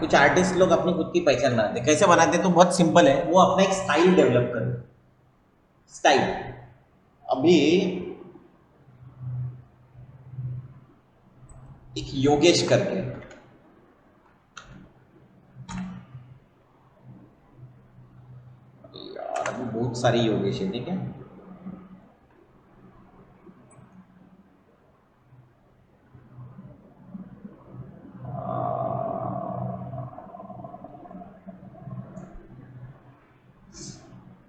कुछ आर्टिस्ट लोग अपनी खुद की पहचान बनाते हैं। कैसे बनाते हैं? तो बहुत सिंपल है, वो अपना एक स्टाइल डेवलप कर, स्टाइल। अभी एक योगेश करके, यार अभी बहुत सारे योगेश है, ठीक है।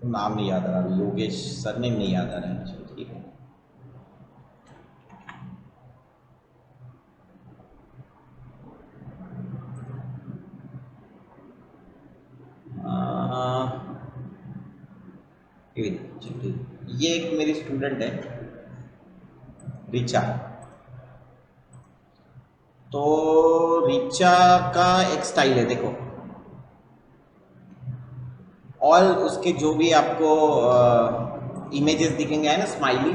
नाम नहीं याद आ रहा, योगेश सरनेम नहीं याद आ रहा है, चलो ठीक है। ये एक मेरी स्टूडेंट है, रिचा। तो रिचा का एक स्टाइल है, देखो। ऑल उसके जो भी आपको इमेजेस दिखेंगे, है ना, स्माइली,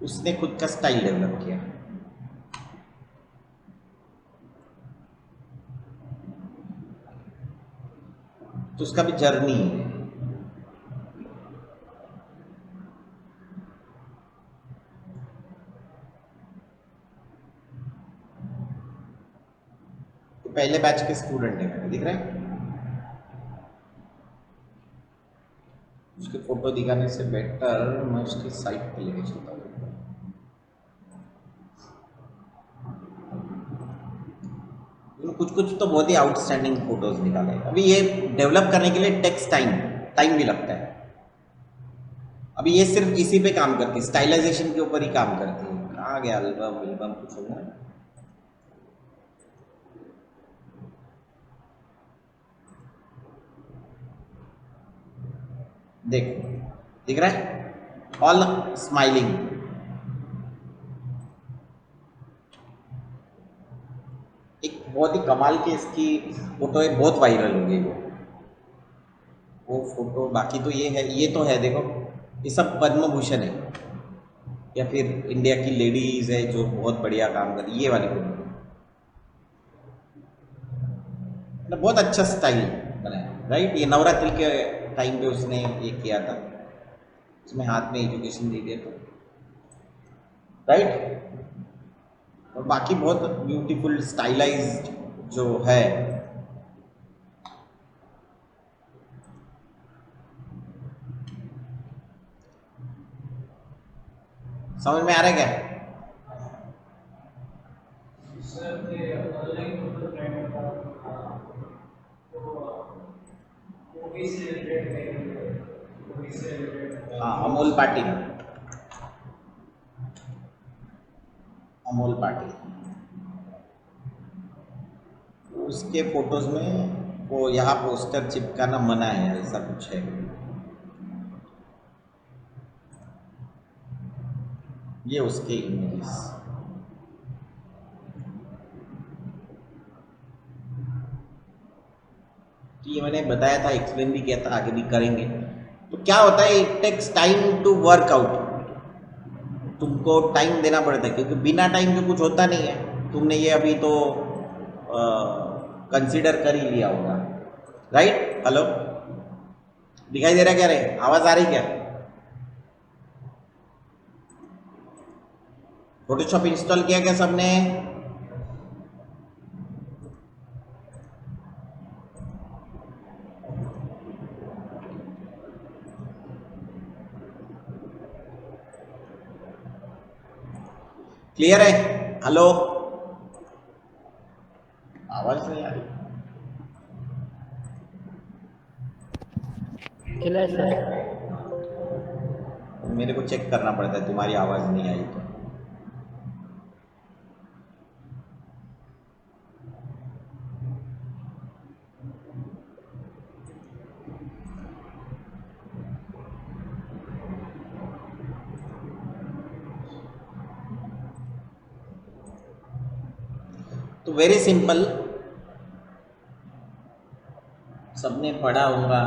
उसने खुद का स्टाइल डेवलप किया। तो उसका भी जर्नी है। तो पहले बैच के स्टूडेंट है मेरे, दिख रहा है? उसके फोटो दिखाने से बेटर मैं उसकी साइट पे लेके चलता हूँ। कुछ कुछ तो बहुत ही आउटस्टैंडिंग फोटोज निकाले। अभी ये डेवलप करने के लिए टेक्स टाइम, टाइम भी लगता है। अभी ये सिर्फ इसी पे काम करती है, स्टाइलाइजेशन के ऊपर ही काम करती है। कहाँ गया एल्बम? एल्बम कुछ होगा, देखो, दिख रहा है? All smiling. एक बहुत ही कमाल की इसकी फोटो है, बहुत वायरल हो गई वो फोटो। बाकी तो ये है, ये तो है, देखो, ये सब पद्म भूषण है, या फिर इंडिया की लेडीज है जो बहुत बढ़िया काम कर, ये वाली फोटो मतलब बहुत अच्छा स्टाइल बनाया, राइट? ये नवरात्रि के टाइम पे उसने ये किया था, उसमें हाथ में एजुकेशन दे दिया था, राइट? और बाकी बहुत ब्यूटीफुल स्टाइलाइज्ड जो है। समझ में आ रहा है क्या? हाँ, अमोल पाटिल, अमोल पाटिल। उसके फोटोज में वो यहाँ पोस्टर चिपकाना मना है, ऐसा कुछ है। ये उसके इमेजेस। तो ये मैंने बताया था, एक्सप्लेन भी किया था, आगे भी करेंगे। तो क्या होता है, it takes time to work out. तुमको टाइम देना पड़ता है, क्योंकि बिना टाइम के कुछ होता नहीं है। तुमने ये अभी तो कंसिडर कर ही लिया होगा, राइट? हेलो, दिखाई दे रहा क्या रे? आवाज आ रही क्या? फोटोशॉप इंस्टॉल किया क्या सबने? क्लियर है? हेलो, आवाज नहीं आ रही। Clear sir. मेरे को चेक करना पड़ता है, तुम्हारी आवाज नहीं आई तो वेरी सिंपल, सबने पढ़ा होगा,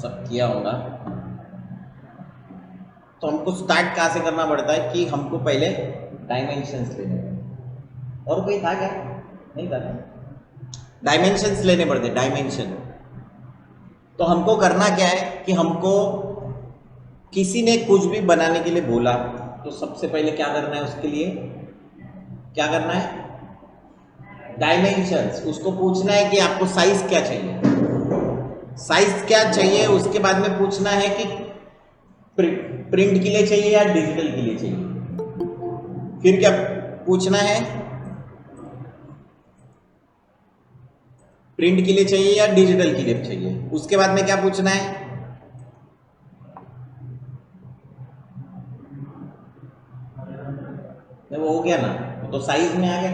सब किया होगा। तो हमको स्टार्ट कहाँ से करना पड़ता है कि हमको पहले डायमेंशंस लेने पड़ते। और कोई था क्या? नहीं था ना? डायमेंशंस लेने पड़ते, डायमेंशन। तो हमको करना क्या है कि हमको किसी ने कुछ भी बनाने के लिए बोला, तो सबसे पहले क्या करना है? उसके लिए क्या करना है? डायमेंशंस। उसको पूछना है कि आपको साइज क्या चाहिए, साइज क्या चाहिए। उसके बाद में पूछना है कि प्रिंट के लिए चाहिए या डिजिटल के लिए चाहिए। फिर क्या पूछना है? प्रिंट के लिए चाहिए या डिजिटल के लिए चाहिए। उसके बाद में क्या पूछना है? वो हो गया ना, वो तो साइज में आ गया।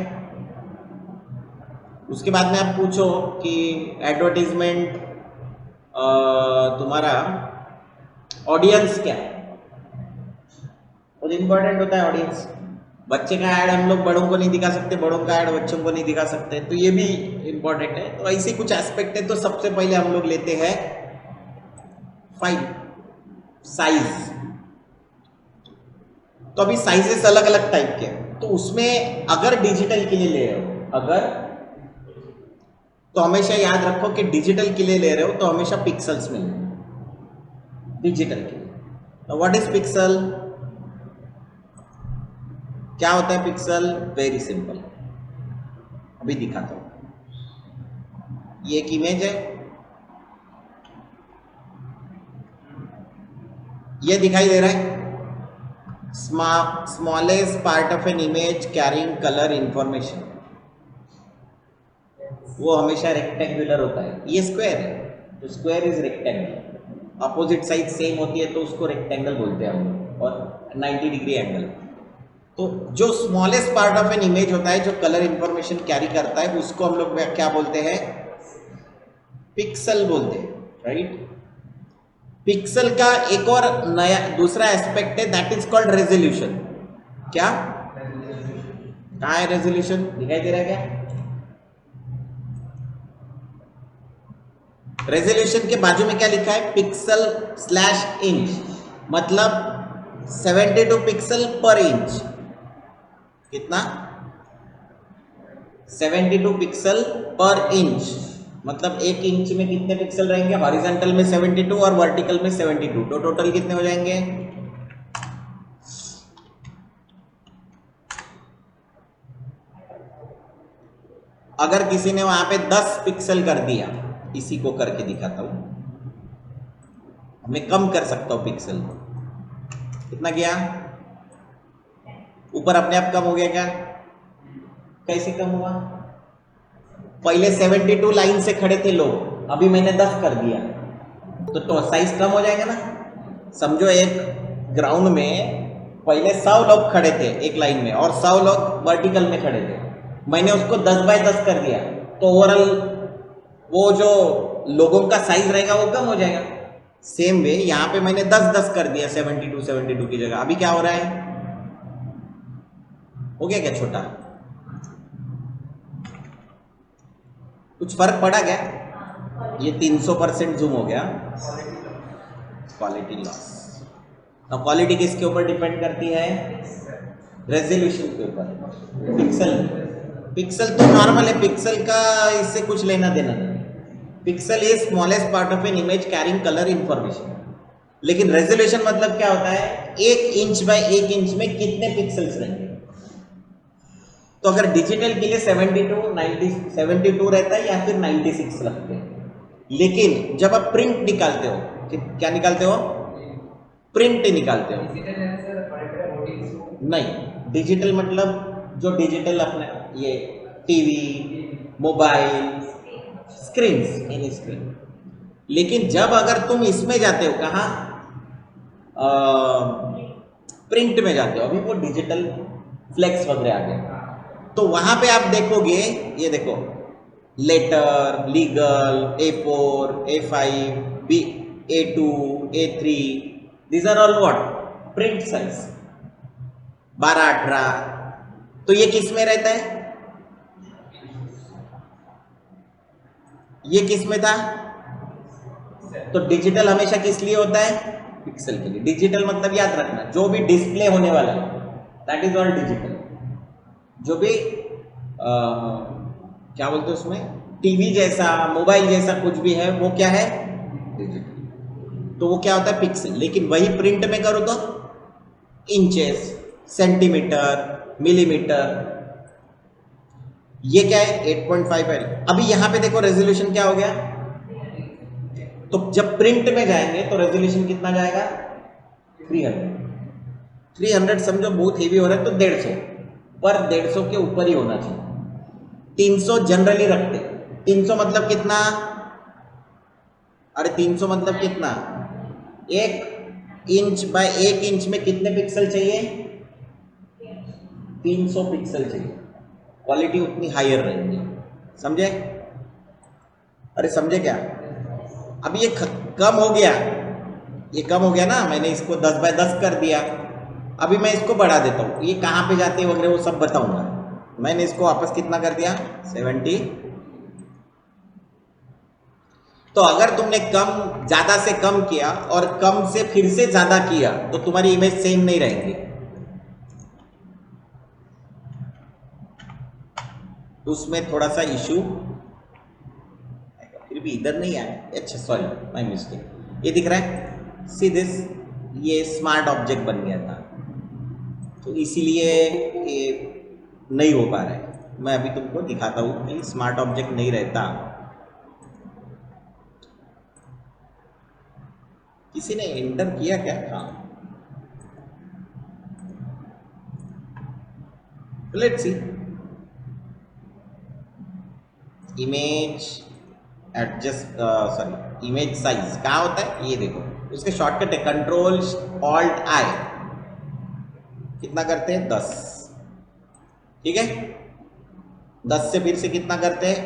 उसके बाद में आप पूछो कि एडवर्टीजमेंट तुम्हारा ऑडियंस क्या है। बहुत इंपॉर्टेंट होता है ऑडियंस। बच्चे का ऐड हम लोग बड़ों को नहीं दिखा सकते, बड़ों का ऐड बच्चों को नहीं दिखा सकते, तो ये भी इंपॉर्टेंट है। तो ऐसे कुछ एस्पेक्ट है। तो सबसे पहले हम लोग लेते हैं फाइल साइज। तो अभी साइजेस अलग अलग टाइप के हैं। तो उसमें अगर डिजिटल के लिए ले रहे हो, अगर, तो हमेशा याद रखो कि डिजिटल के लिए ले रहे हो तो हमेशा पिक्सल्स में लेना डिजिटल के लिए। तो व्हाट इज पिक्सल? क्या होता है पिक्सल? वेरी सिंपल, अभी दिखाता हूं। ये एक इमेज है, ये दिखाई दे रहा है। Smallest part of an image carrying colour information, वो हमेशा रेक्टेंगुलर होता है। ये स्क्वायर है, तो square is rectangle. Opposite side same होती है तो उसको रेक्टेंगल बोलते हैं हम लोग, और 90 डिग्री एंगल। तो जो smallest part of an image होता है, जो कलर इंफॉर्मेशन कैरी करता है, उसको हम लोग क्या बोलते हैं? पिक्सल बोलते हैं, राइट। पिक्सल का एक और नया दूसरा एस्पेक्ट है, दैट इज कॉल्ड रेजोल्यूशन। क्या? कहाँ है रेजोल्यूशन? दिखाई दे रहा है क्या? रेजोल्यूशन के बाजू में क्या लिखा है? पिक्सल स्लैश इंच, मतलब 72 पिक्सल पर इंच। कितना? 72 पिक्सल पर इंच, मतलब एक इंच में कितने पिक्सल रहेंगे? हॉरिजॉन्टल में 72 और वर्टिकल में 72, तो टोटल कितने हो जाएंगे? अगर किसी ने वहां पे 10 पिक्सल कर दिया, इसी को करके दिखाता हूं, मैं कम कर सकता हूं पिक्सल। कितना गया? ऊपर अपने आप कम हो गया क्या? कैसे कम हुआ? पहले 72 लाइन से खड़े थे लोग, अभी मैंने 10 कर दिया, तो साइज कम हो जाएगा ना। समझो एक ग्राउंड में पहले 100 लोग खड़े थे एक लाइन में, और 100 लोग वर्टिकल में खड़े थे। मैंने उसको 10 बाय 10 कर दिया, तो ओवरऑल वो जो लोगों का साइज रहेगा वो कम हो जाएगा। सेम वे यहाँ पे मैंने 10-10 कर दिया 72 की जगह, अभी क्या हो रहा है? हो गया क्या छोटा? कुछ फर्क पड़ा क्या? ये 300% जूम हो गया। Quality loss. अब क्वालिटी किसके ऊपर डिपेंड करती है? रेजोल्यूशन के ऊपर। पिक्सल तो नॉर्मल है, पिक्सल का इससे कुछ लेना देना नहीं। Pixel is smallest part of an image carrying colour information. लेकिन रेजोल्यूशन मतलब क्या होता है? 1 इंच बाय 1 इंच में कितने पिक्सल्स रहेंगे। तो अगर डिजिटल के लिए 72 रहता है या फिर 96 रखते हैं। लेकिन जब आप प्रिंट निकालते हो, क्या निकालते हो? प्रिंट निकालते हो। नहीं, डिजिटल मतलब जो डिजिटल अपने ये TV, mobile, screen, any screen. लेकिन जब अगर तुम इसमें जाते हो, कहाँ? प्रिंट में जाते हो, अभी वो डिजिटल फ्लेक्स वगैरह आ गया, तो वहां पे आप देखोगे, ये देखो, letter, legal, A4, A5, A2, A3, these are all what? Print size 12-18। तो ये किस में रहता है? ये किस में था? तो डिजिटल हमेशा किस लिए होता है? पिक्सल के लिए। डिजिटल मतलब याद रखना जो भी डिस्प्ले होने वाला है दैट इज ऑल डिजिटल। जो भी क्या बोलते हैं उसमें, टीवी जैसा, मोबाइल जैसा कुछ भी है वो क्या है, डिजिटल। तो वो क्या होता है, पिक्सल। लेकिन वही प्रिंट में करो तो इंचेस, सेंटीमीटर, मिलीमीटर। ये क्या है 8.5 L। अभी यहां पे देखो रेजोल्यूशन क्या हो गया, तो जब प्रिंट में जाएंगे तो रेजोल्यूशन कितना जाएगा 300। 300 समझो बहुत हेवी हो रहा है तो 150, पर 150 के ऊपर ही होना चाहिए। 300 जनरली रखते। 300 मतलब कितना, अरे 300 मतलब कितना, 1 इंच बाय 1 इंच में कितने पिक्सल चाहिए, 300 पिक्सल चाहिए। क्वालिटी उतनी हायर रहेगी, समझे। अरे समझे क्या, अभी ये कम हो गया, ये कम हो गया ना, मैंने इसको 10 बाय 10 कर दिया। अभी मैं इसको बढ़ा देता हूँ, ये कहाँ पे जाते हैं वगैरह वो सब बताऊंगा। मैंने इसको वापस कितना कर दिया 70। तो अगर तुमने कम, ज्यादा से कम किया और कम से फिर से ज्यादा किया तो तुम्हारी इमेज सेम नहीं रहेंगी। उसमें थोड़ा सा इशू, फिर भी इधर नहीं आया, अच्छा सॉरी माय मिस्टेक। ये दिख रहा है, सी दिस, ये स्मार्ट ऑब्जेक्ट बन गया था तो इसीलिए ये नहीं हो पा रहा है। मैं अभी तुमको दिखाता हूँ कि स्मार्ट ऑब्जेक्ट नहीं रहता। किसी ने एंटर किया क्या, हाँ, let's see. Image adjust, sorry image size कहाँ होता है, ये देखो उसके शॉर्टकट है कंट्रोल ऑल्ट आई। कितना करते हैं 10, ठीक है। 10 से फिर से कितना करते हैं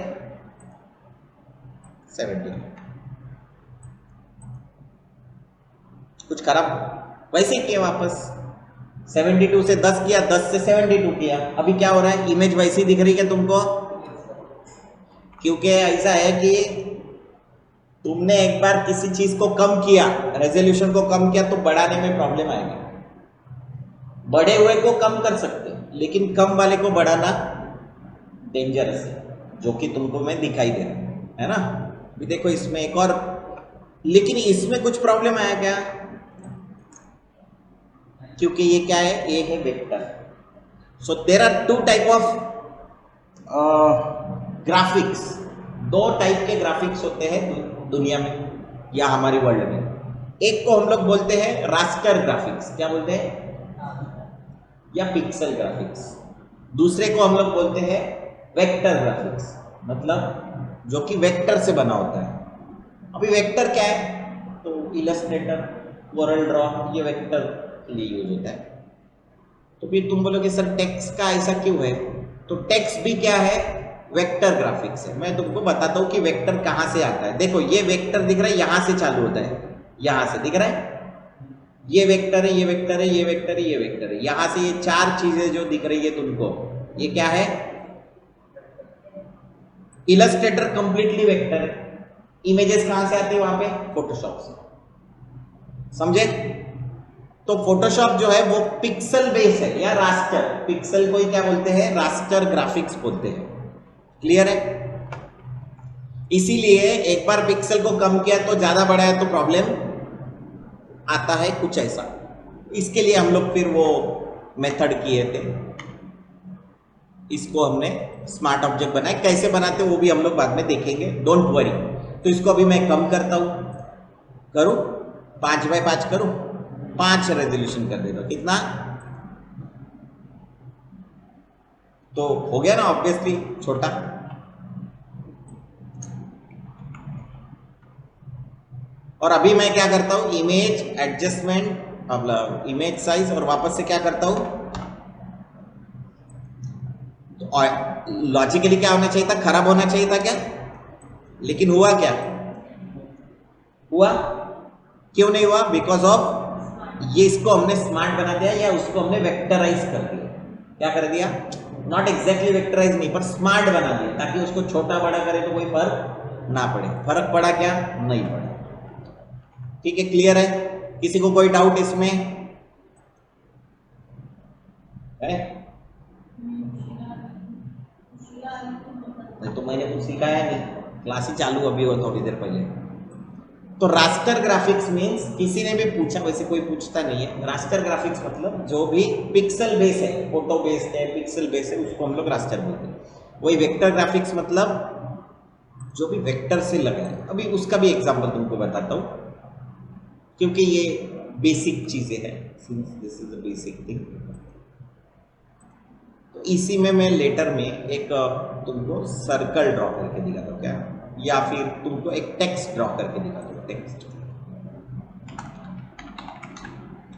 70। कुछ खराब, वैसे ही किया वापस 72 से 10 किया, 10 से 72 किया। अभी क्या हो रहा है, इमेज वैसी दिख रही है तुमको, क्योंकि ऐसा है कि तुमने एक बार किसी चीज को कम किया, रेजोल्यूशन को कम किया तो बढ़ाने में प्रॉब्लम आएगी। बढ़े हुए को कम कर सकते हो लेकिन कम वाले को बढ़ाना डेंजरस है, जो कि तुमको मैं दिखाई दे रहा है ना। भी देखो इसमें एक और, लेकिन इसमें कुछ प्रॉब्लम आया क्या, क्योंकि ये क्या है, ये है vector. So there are two type of graphics. दो टाइप के ग्राफिक्स होते हैं दुनिया में या हमारे वर्ल्ड में। एक को हम लोग बोलते हैं रास्टर ग्राफिक्स, क्या बोलते हैं, या पिक्सल ग्राफिक्स। दूसरे को हम लोग बोलते हैं वेक्टर ग्राफिक्स, मतलब जो कि वेक्टर से बना होता है। अभी वेक्टर क्या है, तो इलस्ट्रेटर, कोरल ड्रॉ, ये वेक्टर के लिए यूज होता है। तो फिर तुम बोलोगे सर टेक्स्ट का ऐसा क्यों है, तो टेक्स्ट भी क्या है, वेक्टर ग्राफिक्स है। मैं तुमको बताता हूँ कि वेक्टर कहाँ से आता है। देखो ये वेक्टर दिख रहा है, यहां से चालू होता है, यहां से दिख रहा है, ये वेक्टर है, ये वेक्टर है, ये वेक्टर है, ये वेक्टर है। यहां से ये चार चीजें जो दिख रही है तुमको, ये क्या है, इलस्ट्रेटर कंप्लीटली वेक्टर है। इमेजेस कहां से आती है, वहां पे फोटोशॉप से, समझे। तो फोटोशॉप जो है वो पिक्सल बेस है या रास्टर, पिक्सल को ही क्या बोलते हैं, रास्टर ग्राफिक्स बोलते हैं। क्लियर है। इसीलिए एक बार पिक्सल को कम किया तो ज्यादा बढ़ा है तो प्रॉब्लम आता है कुछ ऐसा। इसके लिए हम लोग फिर वो मेथड किए थे, इसको हमने स्मार्ट ऑब्जेक्ट बनाए। कैसे बनाते वो भी हम लोग बाद में देखेंगे, डोंट वरी। तो इसको अभी मैं कम करता हूं, करूं 5 बाय 5 करूं, 5 रेजोल्यूशन कर देता हूं, कितना, तो हो गया ना ऑब्वियसली छोटा। और अभी मैं क्या करता हूं, इमेज एडजस्टमेंट, मतलब इमेज साइज, और वापस से क्या करता हूं, तो लॉजिकली क्या होना चाहिए था, खराब होना चाहिए था क्या, लेकिन हुआ क्या, हुआ, क्यों नहीं हुआ, बिकॉज ऑफ ये, इसको हमने स्मार्ट बना दिया या उसको हमने वेक्टराइज कर दिया। क्या कर दिया, नॉट एग्जैक्टली वेक्टराइज नहीं, पर स्मार्ट बना दिया, ताकि उसको छोटा बड़ा करे तो कोई फर्क ना पड़े। फर्क पड़ा क्या, नहीं पड़ा। ठीक है, क्लियर है। किसी को कोई डाउट इसमें है? नहीं तो मैंने कुछ सिखाया नहीं, क्लास ही चालू अभी हो थोड़ी देर पहले। तो रास्टर ग्राफिक्स मीन्स किसी ने भी पूछा, वैसे कोई पूछता नहीं है। रास्टर ग्राफिक्स मतलब जो भी पिक्सल बेस है, फोटो बेस्ड है, पिक्सल बेस है, उसको हम लोग रास्टर बोलते हैं। वही वेक्टर ग्राफिक्स मतलब जो भी वेक्टर से लगा है। अभी उसका भी एग्जांपल तुमको बताता हूँ, क्योंकि ये बेसिक चीजें हैं, since this is a basic thing. तो इसी में मैं लेटर में एक तुमको सर्कल ड्रॉ करके दिखाता हूँ क्या, या फिर तुमको एक टेक्स्ट ड्रॉ करके दिखाता हूँ। टेक्स्ट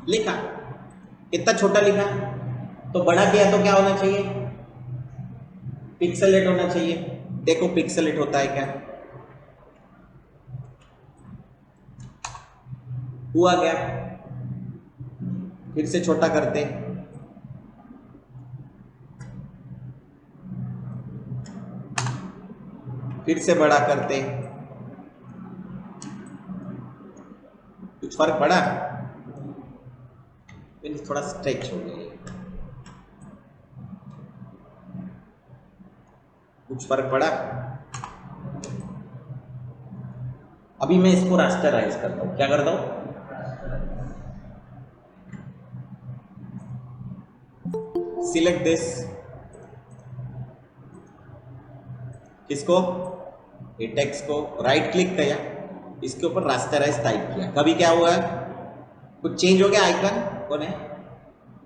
लिखा, कितना छोटा लिखा, तो बड़ा किया तो क्या होना चाहिए, पिक्सेलेट होना चाहिए। देखो पिक्सेलेट होता है क्या, हुआ क्या, फिर से छोटा करते, फिर से बड़ा करते, कुछ फर्क पड़ा, फिर थोड़ा स्ट्रेच हो गया, कुछ फर्क पड़ा। अभी मैं इसको रास्टराइज करता हूं, क्या करता हूं, सिलेक्ट दिस, किसको, ये टेक्स्ट को राइट क्लिक किया, इसके ऊपर रास्टराइज टाइप किया, कभी क्या हुआ, कुछ चेंज हो गया, आइकन कौन है,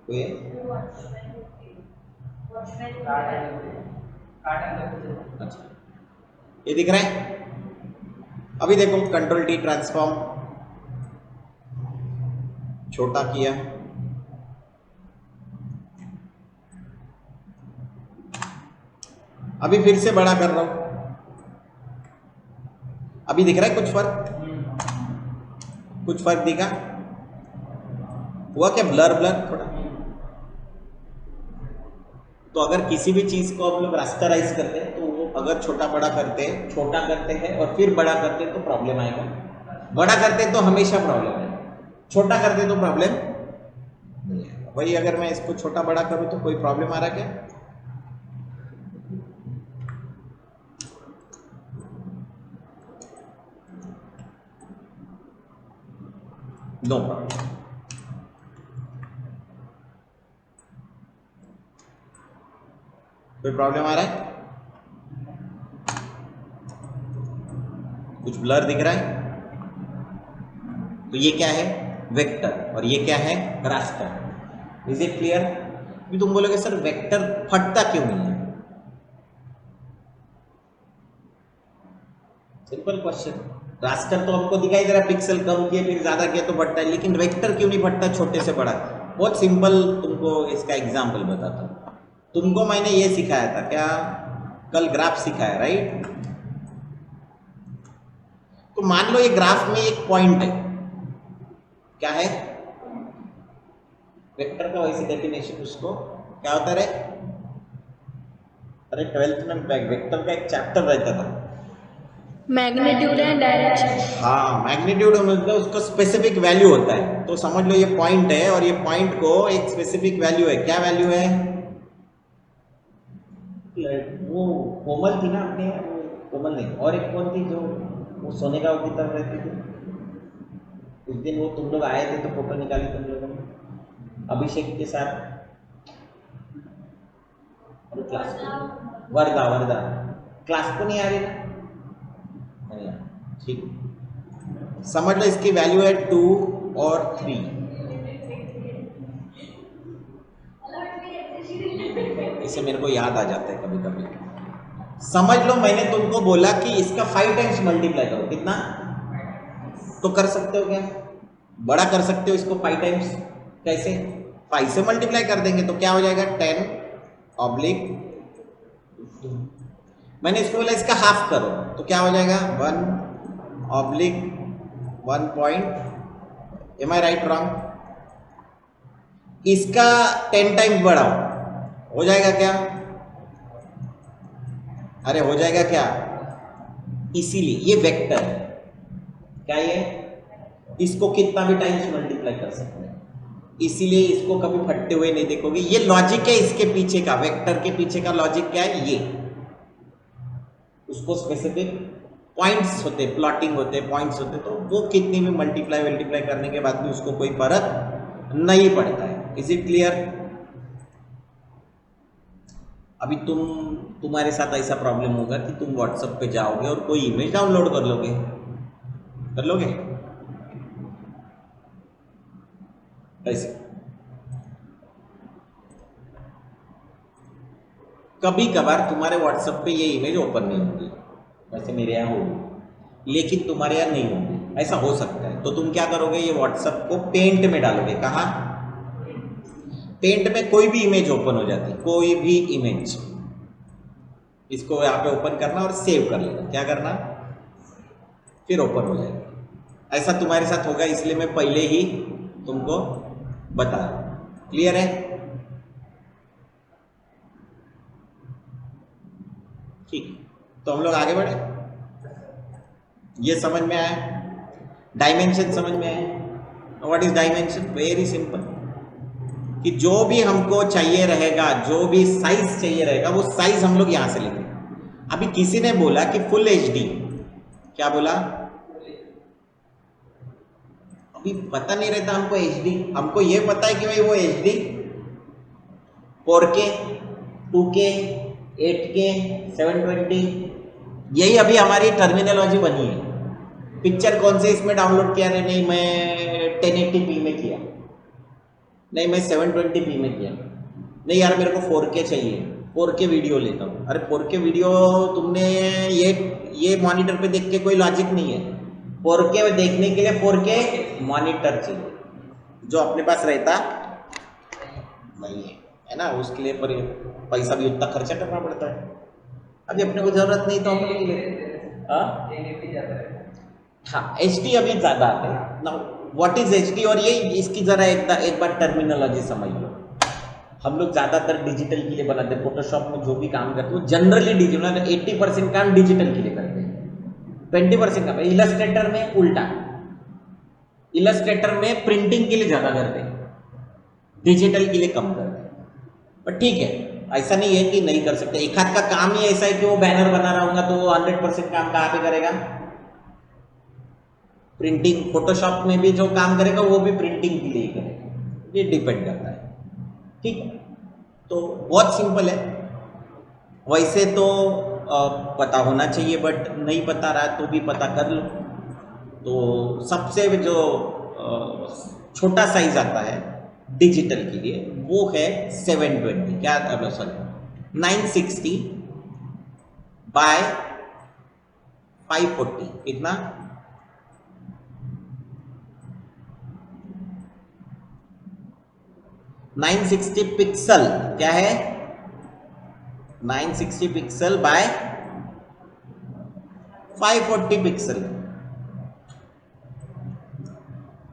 कोई है? अच्छा, ये दिख रहा है। अभी देखो कंट्रोल टी ट्रांसफॉर्म, छोटा किया, अभी फिर से बड़ा कर रहा हूं, अभी दिख रहा है कुछ फर्क, कुछ फर्क दिखा, हुआ क्या, ब्लर ब्लर थोड़ा। तो अगर किसी भी चीज को हम लोग रास्टराइज करते हैं तो वो अगर छोटा बड़ा करते हैं, छोटा करते हैं और फिर बड़ा करते हैं तो प्रॉब्लम आएगा, बड़ा करते हैं तो हमेशा प्रॉब्लम आएगा, छोटा करते तो प्रॉब्लम नहीं आएगा। वही अगर मैं इसको छोटा बड़ा करूं तो कोई प्रॉब्लम आ रहा क्या, नो प्रॉब्लम। कोई प्रॉब्लम आ रहा है, कुछ ब्लर दिख रहा है, तो ये क्या है, वेक्टर, और ये क्या है, रास्टर। Is it clear? भी तुम बोलोगे सर वेक्टर फटता क्यों नहीं है, सिंपल क्वेश्चन। रास्टर तो हमको दिखाई दे रहा है, पिक्सल कम किए फिर ज्यादा किया तो बढ़ता है, लेकिन वेक्टर क्यों नहीं बढ़ता छोटे से बड़ा। बहुत सिंपल, तुमको इसका एग्जाम्पल बताता हूँ। तुमको मैंने ये सिखाया था क्या, कल ग्राफ सिखाया, राइट। तो मान लो ये ग्राफ में एक पॉइंट है, क्या है, वेक्टर का वैसे डेफिनेशन उसको क्या होता है, अरे 12th में वेक्टर का एक चैप्टर रहता था, मैग्नीट्यूड एंड डायरेक्शन। हाँ, मैग्नीट्यूड मतलब उसका स्पेसिफिक वैल्यू होता है। तो समझ लो ये पॉइंट है और ये पॉइंट को एक स्पेसिफिक वैल्यू है, क्या वैल्यू है, वो कोमल थी ना अपने, वो कोमल नहीं, और एक कौन थी जो वो सोने का की तरफ रहती थी, उस दिन वो तुम लोग आए थे तो फोटो निकाली तुम लोगों ने अभिषेक के साथ, क्लास को, वर्दा वर्दा, क्लास को नहीं आ रही ना, ठीक, समझ लो इसकी वैल्यू है 2 और 3, इसे मेरे को याद आ जाता है कभी कभी। समझ लो मैंने तुमको बोला कि इसका 5 टाइम्स मल्टीप्लाई करो, कितना, तो कर सकते हो क्या, बड़ा कर सकते हो इसको 5 टाइम्स, कैसे, 5 से मल्टीप्लाई कर देंगे तो क्या हो जाएगा, 10 ऑब्लिक, मैंने इसको बोला इसका हाफ करो तो क्या हो जाएगा, 1 ऑब्लिक 1 पॉइंट, एम आई राइट रॉन्ग, इसका 10 टाइम्स बढ़ाओ, हो जाएगा क्या, अरे हो जाएगा क्या, इसीलिए ये वेक्टर है, क्या ये इसको कितना भी टाइम्स मल्टीप्लाई कर सकते हैं, इसीलिए इसको कभी फटते हुए नहीं देखोगे। ये लॉजिक है इसके पीछे का, वेक्टर के पीछे का लॉजिक क्या है, ये उसको स्पेसिफिक पॉइंट्स होते, प्लॉटिंग होते, पॉइंट्स होते, तो वो कितनी भी मल्टीप्लाई करने के बाद भी उसको कोई फर्क नहीं पड़ता है। Is it clear? अभी तुम्हारे साथ ऐसा प्रॉब्लम होगा कि तुम व्हाट्सएप पे जाओगे और कोई इमेज डाउनलोड कर लोगे ऐसे। कभी कभार तुम्हारे व्हाट्सएप पे ये इमेज ओपन नहीं होगी, वैसे मेरे यहाँ होगी, लेकिन तुम्हारे यहाँ नहीं होगी, ऐसा हो सकता है। तो तुम क्या करोगे, ये व्हाट्सएप को पेंट में डालोगे। कहाँ? पेंट में कोई भी इमेज ओपन हो जाती, कोई भी इमेज, इसको यहाँ पे ओपन करना और सेव कर लेना। क्या करना? फिर ओपन हो जाएगा। ऐसा तुम्हारे साथ होगा, इसलिए मैं पहले ही तुमको बता रहा हूं। क्लियर है? ठीक, तो हम लोग आगे बढ़े। ये समझ में आया? डायमेंशन समझ में आया? What is dimension? Very simple, कि जो भी हमको चाहिए रहेगा, जो भी साइज चाहिए रहेगा, वो साइज हम लोग यहां से लेंगे। अभी किसी ने बोला कि फुल एचडी, क्या बोला? अभी पता नहीं रहता हमको एचडी, हमको ये पता है कि भाई वो एचडी 4K 2K 8K 720, यही अभी हमारी टर्मिनोलॉजी बनी है। पिक्चर कौन से इसमें डाउनलोड किया? नहीं मैं 1080p में किया, नहीं मैं 720p में किया, नहीं यार मेरे को 4K चाहिए, 4K वीडियो लेता हूँ। अरे 4K वीडियो तुमने ये मॉनिटर पे देख के कोई लॉजिक नहीं है। 4K देखने के लिए 4K मॉनिटर चाहिए, जो अपने पास रहता नहीं है ना, उसके लिए पर पैसा भी उतना खर्चा करना पड़ता है। अभी अपने को जरूरत नहीं तो हम लोग लेते। हाँ, HD अभी ज़्यादा आते हैं ना। What is HD? और ये इसकी ज़रा एक बार टर्मिनोलॉजी समझ लो। हम लोग ज़्यादातर डिजिटल के लिए बनाते हैं, फोटोशॉप में जो भी काम करते हैं जनरली डिजिटल, 80% काम डिजिटल के लिए करते हैं, 20% काम। इलस्ट्रेटर में उल्टा, इलस्ट्रेटर में प्रिंटिंग के लिए ज़्यादा करते हैं, डिजिटल के लिए कम करते हैं। पर ठीक है, ऐसा नहीं है कि नहीं कर सकते। एक हाथ का काम ही ऐसा है कि वो बैनर बना रहा होगा तो वो 100% काम कहाँ पे करेगा? प्रिंटिंग। फोटोशॉप में भी जो काम करेगा वो भी प्रिंटिंग के लिए ही करेगा, ये डिपेंड करता है। ठीक है, तो बहुत सिंपल है। वैसे तो पता होना चाहिए, बट नहीं पता रहा तो भी पता कर लो। तो सबसे जो छोटा साइज आता है डिजिटल के लिए वो है 720, क्या सॉरी 960 बाय 540, कितना? 960 पिक्सल, क्या है? 960 पिक्सल बाय 540 पिक्सल।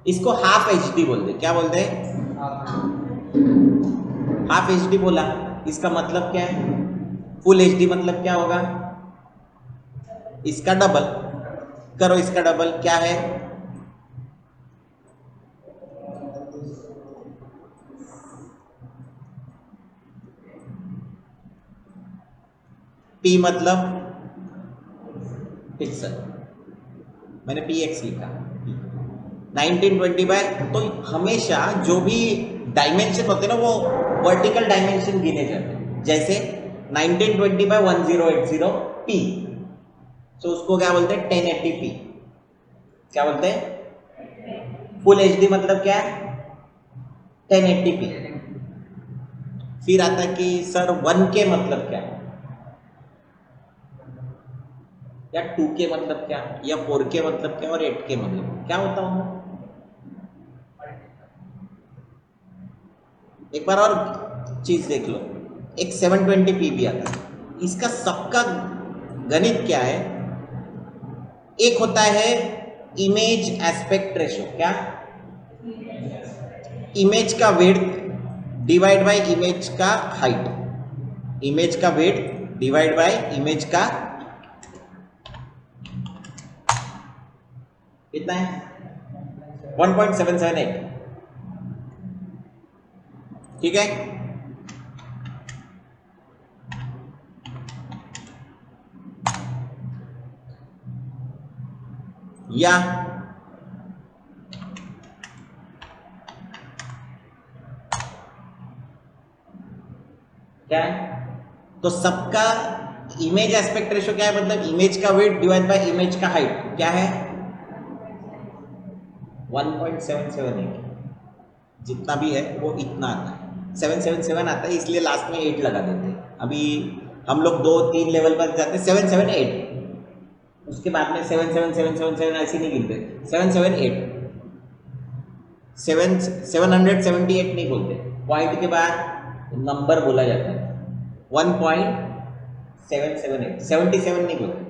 इसको हाफ एचडी बोलते। क्या बोलते हैं? हाफ एचडी बोला, इसका मतलब क्या है? फुल एचडी मतलब क्या होगा? इसका डबल करो, इसका डबल क्या है? P मतलब पिक्सल, मैंने PX लिखा। 1920 बाय, तो हमेशा जो भी डायमेंशन होते हैं ना वो वर्टिकल डायमेंशन गिने जाते हैं। जैसे 1920 बाय 1080p, तो उसको क्या बोलते हैं? 1080p। क्या बोलते हैं? फुल एचडी मतलब क्या है? 1080p। फिर आता है कि सर 1K मतलब क्या है, या 2K मतलब क्या, या 4K मतलब क्या, और 8K मतलब क्या होता होगा? एक बार और चीज देख लो, एक 720p भी आता है। इसका सबका गणित क्या है? एक होता है इमेज एस्पेक्ट रेशो, क्या? इमेज का विड्थ डिवाइड बाय इमेज का हाइट, इमेज का विड्थ डिवाइड बाय इमेज का कितना है? 1.778, ठीक है। या क्या है, तो सबका इमेज एस्पेक्ट रेशियो क्या है, मतलब इमेज का वेट डिवाइड बाय इमेज का हाइट क्या है 1.778, जितना भी है वो इतना आता है, 777 आता है, इसलिए लास्ट में 8 लगा देते हैं। अभी हम लोग 2-3 लेवल पर जाते हैं 778, उसके बाद में 77777 ऐसे नहीं गिनते, 778, 778 नहीं बोलते, पॉइंट के बाद नंबर बोला जाता है 1.778, 77 नहीं बोलते,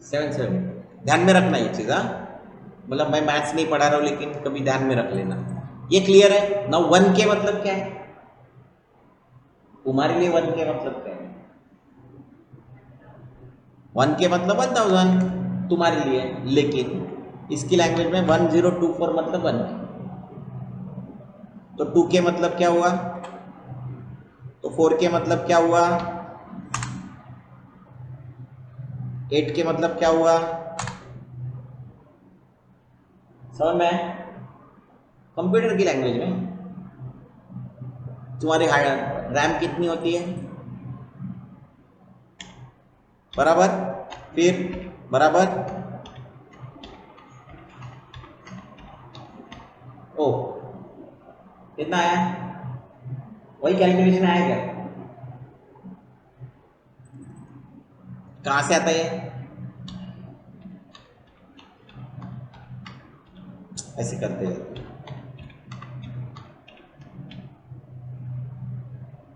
778, ध्यान में रखना ये चीज़। हाँ, मतलब मैं मैथ्स नहीं पढ़ा रहा हूँ लेकिन कभी ध्यान में रख लेना। ये क्लियर है ना। 1 के मतलब क्या है तुम्हारे लिए, 1 के मतलब क्या है, 1 के मतलब 1000 तुम्हारे लिए, लेकिन इसकी लैंग्वेज में 1024 मतलब 1 के, तो 2 के मतलब क्या हुआ, तो 4 के मतलब क्या हुआ, 8 के मतलब क्या हुआ, समझ में, कंप्यूटर की लैंग्वेज में। तुम्हारी रैम कितनी होती है, बराबर, फिर बराबर, ओ कितना आया, वही कैलकुलेशन आया क्या, कहां से आता है, ऐसे करते हैं,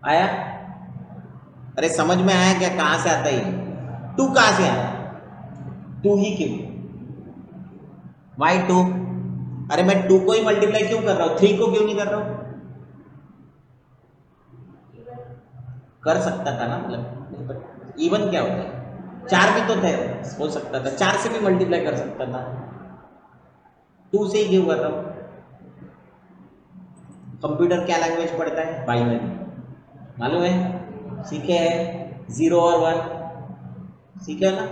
आया, अरे समझ में आया क्या, कहां से आता है, 2 कहां से आया, 2 ही क्यों, वाई 2, अरे मैं 2 को ही मल्टीप्लाई क्यों कर रहा हूं, 3 को क्यों नहीं कर रहा हूं, कर सकता था ना, मतलब इवन क्या होता है, 4 भी तो थे, हो सकता था 4 से भी मल्टीप्लाई कर सकता था, 2 से ही क्यों कर रहा हूं। कंप्यूटर क्या लैंग्वेज पढ़ता है, बाइनरी, मालूम है, सीखे है, 0 और 1 सीखे ना,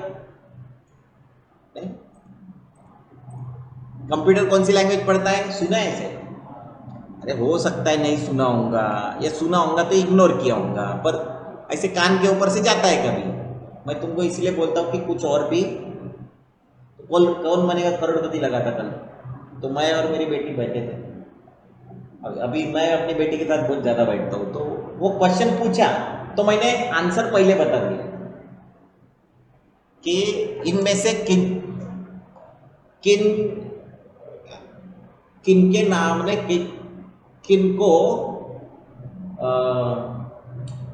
कंप्यूटर कौन सी लैंग्वेज पढ़ता है, सुना है इसे, अरे हो सकता है नहीं सुना होगा, या सुना होगा तो इग्नोर किया होगा, पर ऐसे कान के ऊपर से जाता है कभी। मैं तुमको इसलिए बोलता हूँ कि कुछ और भी, कौन कौन बनेगा करोड़पति लगा था कल, तो मैं और मेरी बेटी बैठे थे, अभी मैं अपनी बेटी के साथ बहुत ज़्यादा बैठता हूँ, तो वो क्वेश्चन पूछा तो मैंने आंसर पहले बता दिया कि इनमें से किन किन किन के नाम ने किनको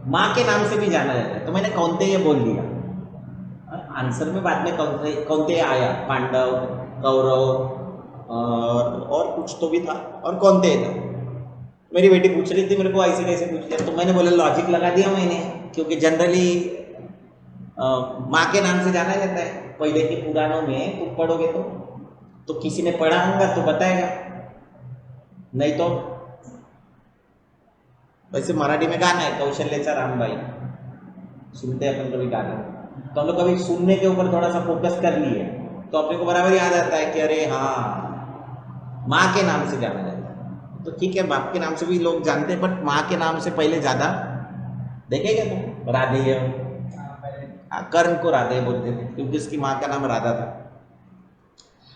माँ के नाम से भी जाना जाता है, तो मैंने कौनते ये बोल दिया, आंसर में बाद में कौनते आया, पांडव, कौरव और कुछ तो भी था, और कौनते था, मेरी बेटी पूछ रही थी मेरे को ऐसे कैसे पूछ लिया, तो मैंने बोला लॉजिक लगा दिया मैंने, क्योंकि जनरली माँ के नाम से जाना जाता है, पहले के पुराणों में तुम पढ़ोगे तो किसी ने पढ़ा होगा तो बताएगा, नहीं तो वैसे मराठी में गाना है कौशल्याचा रामबाई, सुनते हैं अपन कभी गाना, तो हम लोग कभी सुनने के ऊपर थोड़ा सा फोकस कर लिए तो अपने को बराबर याद आता है कि अरे हाँ माँ के नाम से जाना जाता है, तो ठीक है बाप के नाम से भी लोग जानते हैं, बट माँ के नाम से पहले ज़्यादा देखेगा तुम, राधे है, कर्ण को राधे बोलते थे क्योंकि उसकी माँ का नाम राधा था।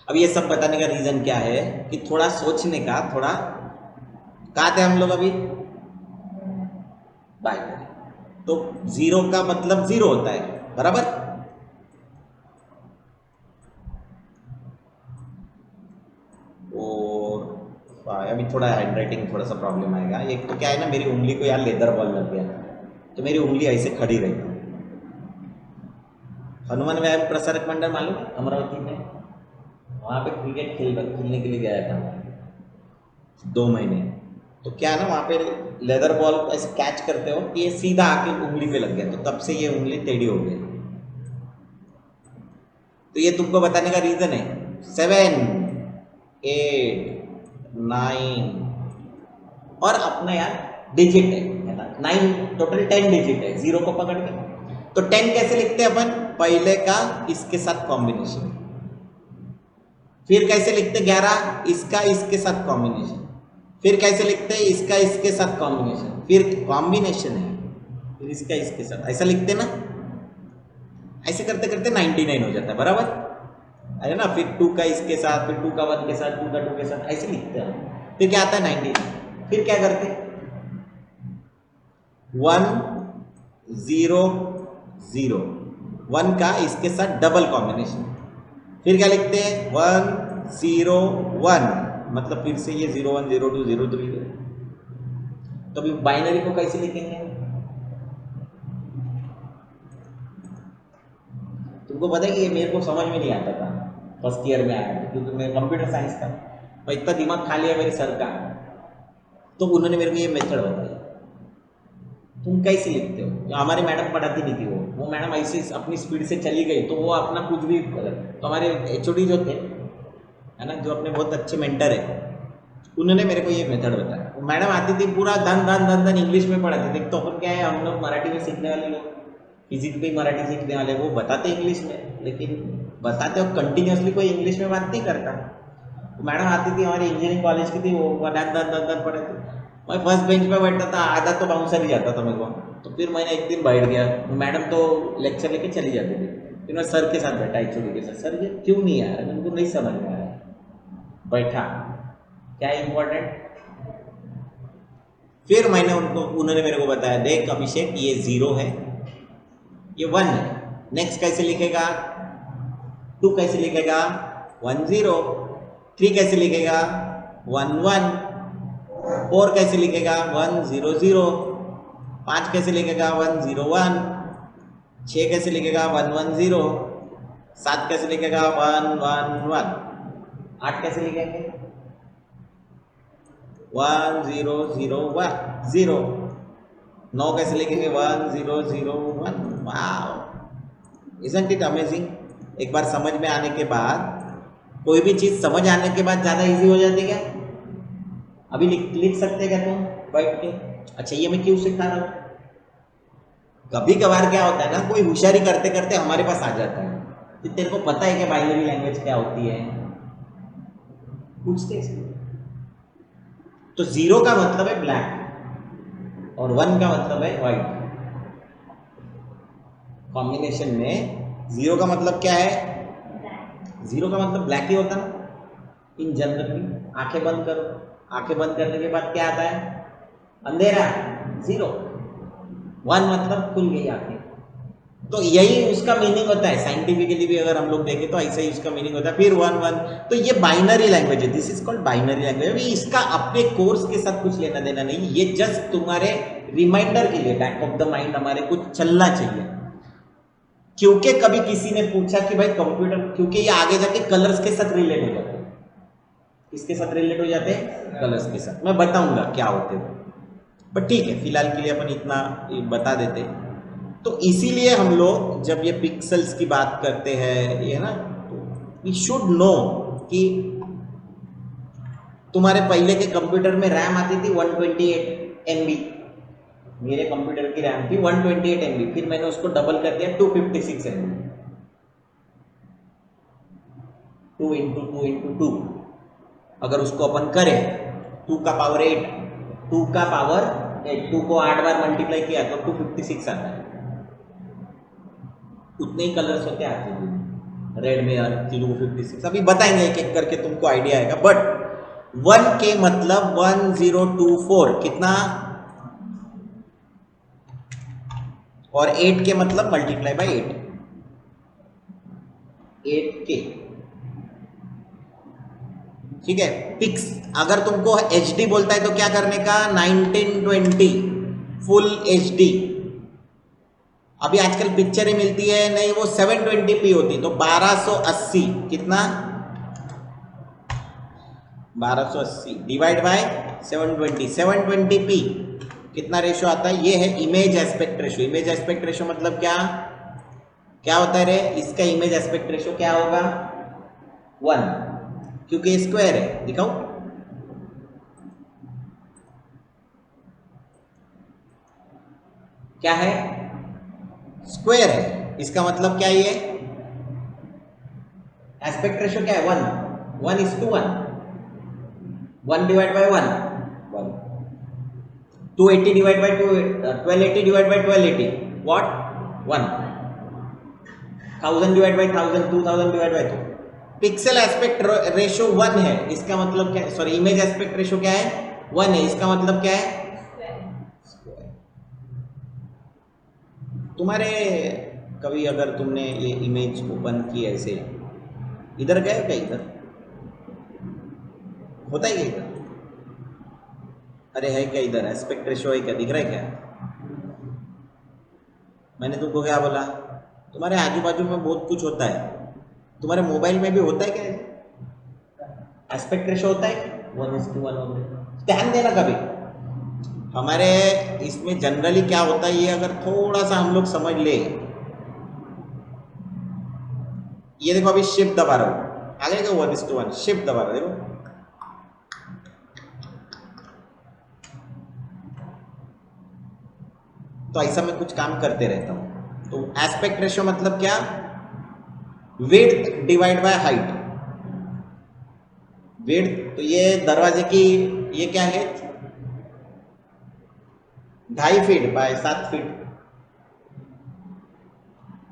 अब ये सब बताने का रीजन क्या है कि थोड़ा सोचने का, थोड़ा कहाँ थे हम लोग अभी, बाइनरी, तो 0 का मतलब 0 होता है, बराबर, और अभी थोड़ा हैंडराइटिंग थोड़ा सा प्रॉब्लम आएगा, एक तो क्या है ना मेरी उंगली को यार लेदर बॉल लग गया, तो मेरी उंगली ऐसे खड़ी रही। हनुमान व्यायाम प्रसारक मंडल मालूम है अमरावती में, वहाँ पे क्रिकेट खेलने के लिए गया था 2 महीने, तो क्या ना वहाँ पे लेदर बॉल ऐसे कैच करते हो, ये सीधा आके उंगली पे लग गया, तो तब से ये उंगली टेढ़ी हो गई। तो ये तुमको बताने का रीजन है 7, 8 9 और अपना यार डिजिट है ना, 9 टोटल 10 डिजिट है, 0 को पकड़ के। तो 10 कैसे लिखते हैं अपन? पहले का इसके साथ कॉम्बिनेशन, फिर कैसे लिखते 11 इसका इसके साथ कॉम्बिनेशन, फिर कैसे लिखते हैं इसका इसके साथ कॉम्बिनेशन, फिर कॉम्बिनेशन है, फिर इसका इसके साथ, ऐसा लिखते ना। ऐसे करते करते 99 हो जाता है, बराबर है ना। फिर 2 का इसके साथ, फिर 2 का 1 के साथ, 2 का 2 के साथ, ऐसे लिखते हैं। फिर क्या आता है 99। फिर क्या करते 1 0 0, 1 का इसके साथ डबल कॉम्बिनेशन, फिर क्या लिखते हैं 1 0 1, मतलब फिर से ये 0 1 0 2 0 3। तो अभी बाइनरी को कैसे लिखेंगे? तुमको पता है कि ये मेरे को समझ में नहीं आता था फर्स्ट ईयर में आया था, क्योंकि मैं कंप्यूटर साइंस का और इतना दिमाग खा लिया मेरे सर का। तो उन्होंने मेरे को ये मेथड बताई, तुम कैसे लिखते हो। हमारे मैडम पढ़ाती नहीं थी, वो मैडम ऐसे अपनी स्पीड से चली गई, तो वो अपना कुछ भी। तो हमारे एचओडी जो थे है ना, जो अपने बहुत अच्छे मेंटर है, उन्होंने मेरे को ये मेथड बताया। मैडम आती थी पूरा धन धन धन धन इंग्लिश में पढ़ाती थी। तो अपन क्या है, हम लोग मराठी में सीखने वाले लोग, फिजिक्स भी मराठी सीखने वाले, वो बताते इंग्लिश में, लेकिन बताते और कंटिन्यूसली कोई इंग्लिश में बात नहीं करता। तो मैडम आती थी, हमारी इंजीनियरिंग कॉलेज की थी, वो धन धन धन धन पढ़ाती। मैं फर्स्ट बेंच पे बैठता था, आधा तो बाउंसर ही जाता था मेरे को। तो फिर मैंने एक दिन बैठ गया, मैडम तो लेक्चर लेके चली जाती थी, फिर मैं सर के साथ बैठा, एचओडी के साथ। सर ये क्यों नहीं आया, उनको नहीं समझ में आया। बैठा, क्या इम्पोर्टेंट। फिर मैंने उन्होंने मेरे को बताया, देख अभिषेक ये 0 है, ये 1 है, नेक्स्ट कैसे लिखेगा 2 कैसे लिखेगा 1 0, 3 कैसे लिखेगा 1 1, 4 कैसे लिखेगा 1 0 0, 5 कैसे लिखेगा 1 0 1, 6 कैसे लिखेगा 1 1 0, 7 कैसे लिखेगा 1 1 1, 8 कैसे लिखेंगे 1 0 0 1 0, 9 कैसे लिखेंगे 1 0 0 1। Wow, isn't it amazing. एक बार समझ में आने के बाद, कोई भी चीज समझ आने के बाद ज्यादा इजी हो जाती है क्या? अभी लिख सकते क्या तुम बैठ के? अच्छा, ये मैं क्यों सिखा रहा हूं? कभी कभार क्या होता है ना, कोई होशियारी करते करते हमारे पास आ जाता है कि तेरे को पता है कि बाइनरी लैंग्वेज क्या होती है, पूछते हैं। तो 0 का मतलब है ब्लैक और 1 का मतलब है व्हाइट। कॉम्बिनेशन में 0 का मतलब क्या है? 0 का मतलब ब्लैक ही होता है इन जनरली। आंखें बंद करो, आंखें बंद करने के बाद क्या आता है? अंधेरा, 0। 1 मतलब खुल गई आंखें। तो यही उसका मीनिंग होता है, साइंटिफिकली भी अगर हम लोग देखें तो ऐसा ही उसका मीनिंग होता है। फिर 1 1, तो ये बाइनरी लैंग्वेज है, this is called binary language. अभी इसका अपने कोर्स के साथ कुछ लेना देना नहीं, ये जस्ट तुम्हारे रिमाइंडर के लिए, बैक ऑफ द माइंड हमारे कुछ चलना चाहिए। क्योंकि कभी किसी ने पूछा कि भाई कंप्यूटर, क्योंकि ये आगे जाके कलर्स के साथ रिलेट हो जाते हैं। किसके साथ रिलेट हो जाते हैं? कलर्स के साथ। मैं बताऊंगा क्या होते हैं, बट ठीक है, फिलहाल के लिए अपन इतना बता देते। तो इसीलिए हम लोग जब ये पिक्सल्स की बात करते हैं, ये ना, वी शुड नो कि तुम्हारे पहले के कंप्यूटर में रैम आती थी 128 MB। मेरे कंप्यूटर की रैम थी 128 MB, फिर मैंने उसको डबल कर दिया 256 MB। 2 इंटू 2 इंटू 2, अगर उसको अपन करें 2 का पावर 8, 2 का पावर 8, 2 को 8 बार मल्टीप्लाई किया तो 256 आता है। उतने ही कलर्स होते हैं आते, रेड में 256। अभी बताएंगे एक एक करके, तुमको आइडिया आएगा। बट 1 के मतलब 1024 कितना, और 8 के मतलब मल्टीप्लाई बाय 8, 8K। ठीक है। पिक्स अगर तुमको HD बोलता है तो क्या करने का, 1920 फुल HD। अभी आजकल पिक्चरें मिलती है नहीं, वो 720p होती, तो 1280 कितना, 1280 डिवाइड बाय 720, 720p कितना रेशो आता है? ये है image aspect ratio. Image aspect ratio मतलब क्या, क्या होता है रे? इसका इमेज एस्पेक्ट रेशो क्या होगा? 1। क्योंकि स्क्वायर है। दिखाऊं? क्या है? स्क्वायर है। इसका मतलब क्या ये? एस्पेक्ट रेशियो क्या है? 1, 1:1, 1 divide by 1, 1, 280 divide by 1280 divide by 1280, what? 1, 1000 divide by 1000, 2000 divide by 2। Pixel aspect ratio 1 है, इसका मतलब क्या है? सॉरी, इमेज एस्पेक्ट रेशियो क्या है? 1 है, इसका मतलब क्या है? तुम्हारे कभी अगर तुमने ये इमेज ओपन की ऐसे, इधर गए क्या? इधर होता है क्या इधर? अरे है क्या इधर? एस्पेक्ट रेशियो है क्या? दिख रहा है क्या? मैंने तुमको क्या बोला? तुम्हारे आजू बाजू में बहुत कुछ होता है। तुम्हारे मोबाइल में भी होता है क्या? एस्पेक्ट रेशियो होता है 1:1 वगैरह। ध्यान देना कभी। हमारे इसमें जनरली क्या होता है, ये अगर थोड़ा सा हम लोग समझ ले। ये देखो, अभी शिफ्ट दबा रहा हूं, आ जाएगा 1:1। शिफ्ट दबा रहा, देखो। तो ऐसा मैं कुछ काम करते रहता हूं। तो एस्पेक्ट रेशियो मतलब क्या? Width divide by height. Width, तो ये दरवाजे की ये क्या है? 2.5 फीट बाय 7 फीट,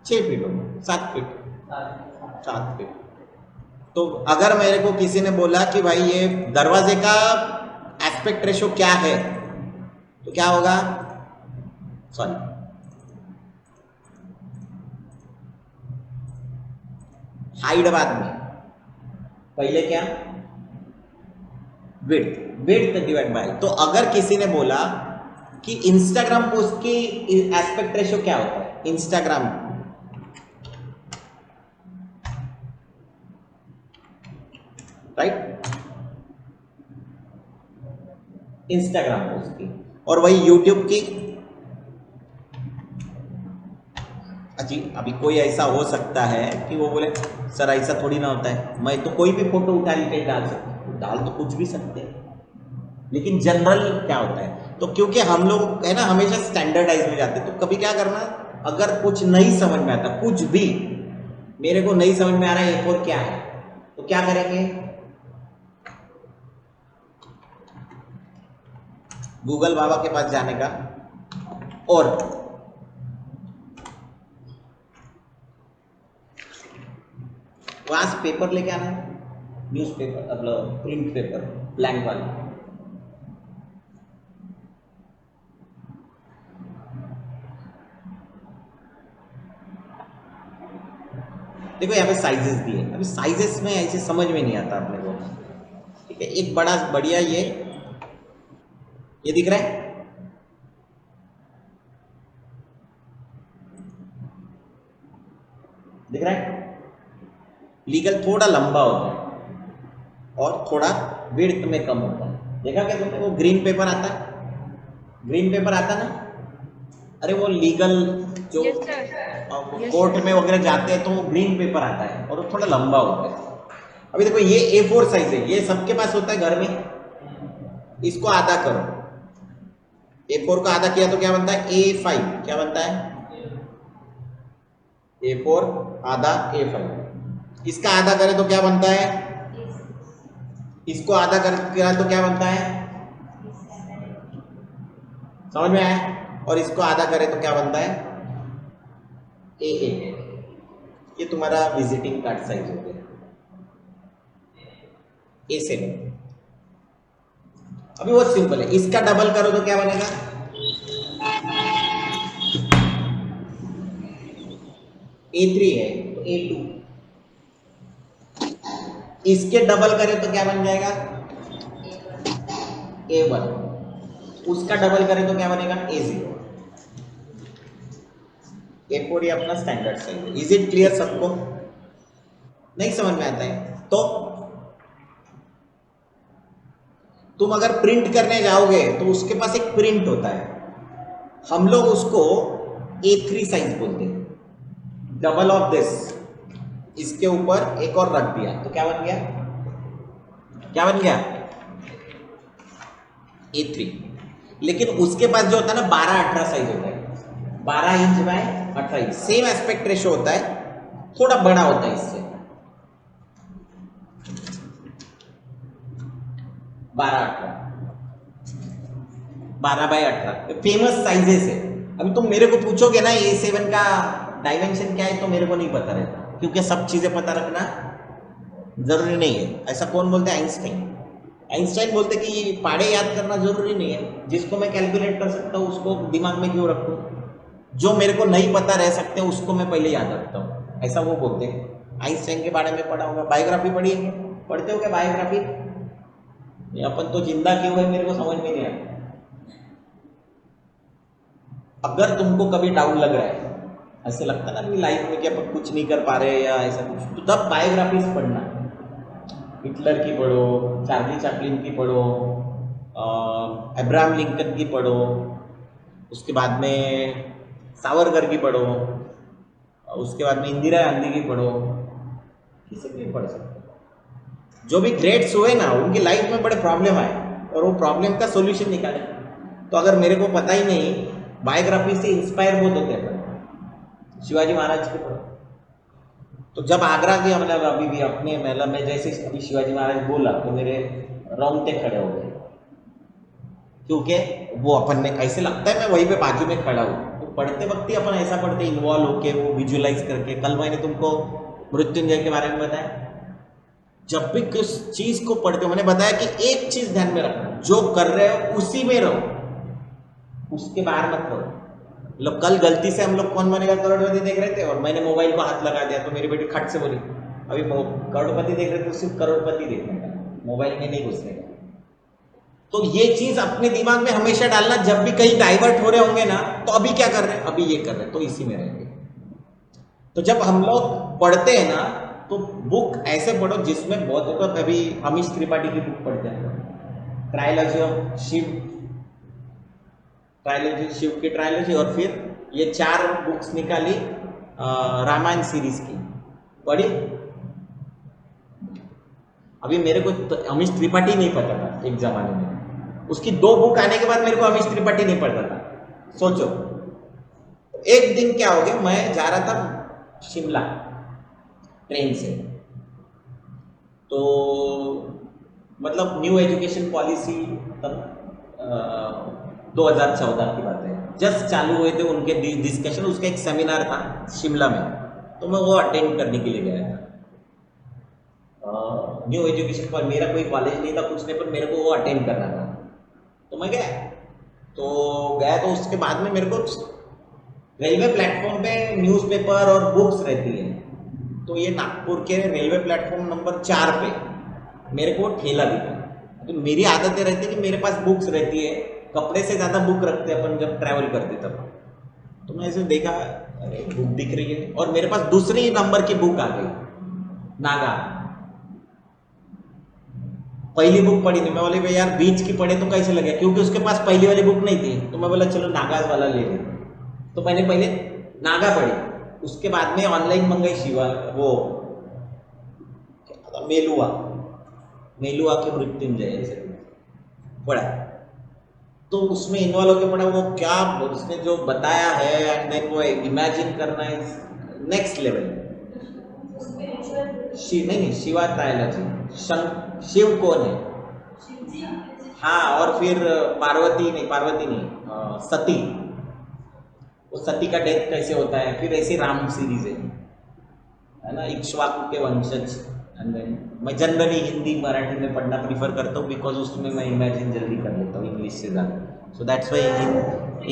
6 फीट हो, 7 फीट, 7 फीट। तो अगर मेरे को किसी ने बोला कि भाई ये दरवाजे का एस्पेक्ट रेशियो क्या है, तो क्या होगा? सॉरी, हाइट बाद में, पहले क्या? Width, width divide by. तो अगर किसी ने बोला कि इंस्टाग्राम पोस्ट की एस्पेक्ट रेशियो क्या होता है? इंस्टाग्राम, राइट, इंस्टाग्राम पोस्ट की, और वही यूट्यूब की। अजी अभी कोई ऐसा हो सकता है कि वो बोले सर ऐसा थोड़ी ना होता है, मैं तो कोई भी फोटो उठा के डाल सकता हूँ। डाल तो कुछ भी सकते हैं, लेकिन जनरल क्या होता है? तो क्योंकि हम लोग है ना हमेशा स्टैंडर्डाइज में जाते हैं, तो कभी क्या करना, अगर कुछ नहीं समझ में आता, कुछ भी मेरे को नहीं समझ में आ रहा है A4 क्या है, तो क्या करेंगे? गूगल बाबा के पास जाने का, और वहां से पेपर लेके आना है, न्यूज़पेपर, मतलब प्रिंट पेपर, ब्लैंक वाला। देखो यहाँ पे साइजेस दिए, अभी साइजेस में ऐसे समझ में नहीं आता अपने को। ठीक है, एक बड़ा बढ़िया ये दिख रहा है, दिख रहा है? लीगल थोड़ा लंबा होता है और थोड़ा विड्थ में कम होता है। देखा क्या तुमने? वो ग्रीन पेपर आता है, ग्रीन पेपर आता ना, अरे वो लीगल जो यस सर, कोर्ट में वगैरह जाते हैं तो वो ग्रीन पेपर आता है और वो थोड़ा लंबा होता है। अभी देखो ये A4 साइज है, ये सबके पास होता है घर में। इसको आधा करो, A4 का आधा किया तो क्या बनता है? A5। क्या बनता है? A4 आधा A5। इसका आधा करें तो क्या बनता है? इसको आधा किया तो क्या बनता है? समझ में आया? और इसको आधा करें तो क्या बनता है? A8। ये तुम्हारा विजिटिंग कार्ड साइज हो गया, A7। अभी बहुत सिंपल है, इसका डबल करो तो क्या बनेगा? A3 है तो A2। इसके डबल करें तो क्या बन जाएगा? A1। उसका डबल करें तो क्या बनेगा? A0। A4 ये अपना स्टैंडर्ड साइज है। इज इट क्लियर सबको? नहीं समझ में आता है तो तुम अगर प्रिंट करने जाओगे तो उसके पास एक प्रिंट होता है, हम लोग उसको A3 साइज बोलते हैं। डबल ऑफ दिस, इसके ऊपर एक और रख दिया तो क्या बन गया? क्या बन गया A3। लेकिन उसके पास जो होता है ना 12-18 साइज होता है, 12 inch by 18 inch, same aspect ratio होता है, थोड़ा बड़ा होता है इससे, 12-18, 12/18 फेमस साइजेस है। अभी तुम मेरे को पूछोगे ना A7 का डायमेंशन क्या है, तो मेरे को नहीं पता रहता, क्योंकि सब चीजें पता रखना जरूरी नहीं है। ऐसा कौन बोलते हैं? आइंस्टाइन। आइंस्टाइन बोलते कि पाड़े याद करना जरूरी नहीं है, जिसको मैं कैलकुलेट कर सकता हूँ उसको दिमाग में क्यों रखूँ, जो मेरे को नहीं पता रह सकते उसको मैं पहले याद रखता हूँ, ऐसा वो बोलते हैं। आइंस्टाइन के बारे में पढ़ा होगा, बायोग्राफी पढ़ी है, पढ़ते हो क्या बायोग्राफी? अपन तो जिंदा क्यों है मेरे को समझ में नहीं आता। अगर तुमको कभी डाउट लग रहा है, ऐसे लगता है ना अपनी लाइफ में कि अपन कुछ नहीं कर पा रहे या ऐसा कुछ, तो तब बायोग्राफीज पढ़ना, हिटलर की पढ़ो, चार्ली चैपलिन की पढ़ो, अब्राहम लिंकन की पढ़ो, उसके बाद में सावरकर की पढ़ो, उसके बाद में इंदिरा गांधी की पढ़ो, किसी की भी पढ़ सकते हो। जो भी ग्रेट्स हुए ना उनकी लाइफ में बड़े प्रॉब्लम आए और वो प्रॉब्लम का सोल्यूशन निकाले। तो अगर मेरे को पता ही नहीं, बायोग्राफी से इंस्पायर बहुत होते हैं। शिवाजी महाराज की पढ़ो, तो जब आगरा गया मतलब अभी भी अपने मतलब मैं जैसे अभी शिवाजी महाराज बोला तो मेरे रोंगटे खड़े हो गए, क्योंकि वो अपन ने ऐसे लगता है मैं वहीं पे बाजू में खड़ा हूँ। तो पढ़ते वक्त ही अपन ऐसा पढ़ते इन्वॉल्व होके वो विजुअलाइज करके। कल मैंने तुमको मृत्युंजय के बारे में बताया, जब भी किस चीज को पढ़ते हो मैंने बताया कि एक चीज ध्यान में रखना, जो कर रहे हो उसी में रहो, उसके बाहर मत रहो। मतलब कल गलती से हम लोग कौन बनेगा करोड़पति देख रहे थे और मैंने मोबाइल को हाथ लगा दिया, तो मेरी बेटी खट से बोली अभी करोड़पति देख रहे थे, सिर्फ करोड़पति देखने का, मोबाइल में नहीं घुसने का। तो ये चीज अपने दिमाग में हमेशा डालना, जब भी कहीं डाइवर्ट हो रहे होंगे ना, तो अभी क्या कर रहे हैं, अभी ये कर रहे हैं, तो इसी में रहेंगे। तो जब हम लोग पढ़ते हैं ना तो बुक ऐसे पढ़ो जिसमें बहुत होगा। अभी अमीश त्रिपाठी की बुक पढ़ते हैं, trilogy of Shiva, trilogy Shiva की ट्रायलॉजी, और फिर ये 4 बुक्स निकाली रामायण सीरीज की, पढ़ी। अभी मेरे को तो अमीश त्रिपाठी नहीं पता था एक जमाने में, उसकी 2 बुक आने के बाद मेरे को अमीश त्रिपाठी नहीं पढ़ता था। सोचो, एक दिन क्या हो गया, मैं जा रहा था शिमला ट्रेन से, तो मतलब न्यू एजुकेशन पॉलिसी तब 2014 की बात है, जस्ट चालू हुए थे उनके डिस्कशन, उसका एक सेमिनार था शिमला में, तो मैं वो अटेंड करने के लिए गया था। न्यू एजुकेशन पर मेरा कोई कॉलेज नहीं था, कुछ नहीं, पर मेरे को वो अटेंड करना था, तो मैं गया। तो उसके बाद में मेरे को रेलवे प्लेटफॉर्म पे न्यूज़पेपर और बुक्स रहती है, तो ये नागपुर के रेलवे प्लेटफॉर्म नंबर 4 पे मेरे को ठेला दिखा। तो मेरी आदतें रहती है कि मेरे पास बुक्स रहती है, कपड़े से ज़्यादा बुक रखते हैं अपन जब ट्रैवल करते तब। तो मैं ऐसे देखा, अरे बुक दिख रही है, और मेरे पास दूसरी नंबर की बुक आ गई, नागा। पहली बुक पढ़ी नहीं, मैं बोले भाई यार बीच की पढ़े तो कैसे लगे, क्योंकि उसके पास पहली वाली बुक नहीं थी, तो मैं बोला चलो नागाज वाला ले लेते। तो मैंने पहले नागा पढ़ी, उसके बाद में ऑनलाइन मंगाई शिवा वो मेलुआ के मृत्युंजय ऐसे पढ़ा। तो उसमें इन्वॉल्व होकर पढ़ा, वो क्या उसने जो बताया है, एंड देन वो इमेजिन करना है नेक्स्ट लेवल। नहीं शिवा ट्रायलॉजी, शिव कौन है, हाँ, और फिर पार्वती नहीं, सती, वो सती का डेथ कैसे होता है, फिर ऐसे राम सीरीज है ना, इक्ष्वाकु के वंशज। एंड देन मैं जनरली हिंदी मराठी में पढ़ना प्रीफर करता हूँ, बिकॉज उसमें मैं इमेजिन जल्दी कर लेता हूँ इंग्लिश से ज़्यादा, सो दैट्स वाई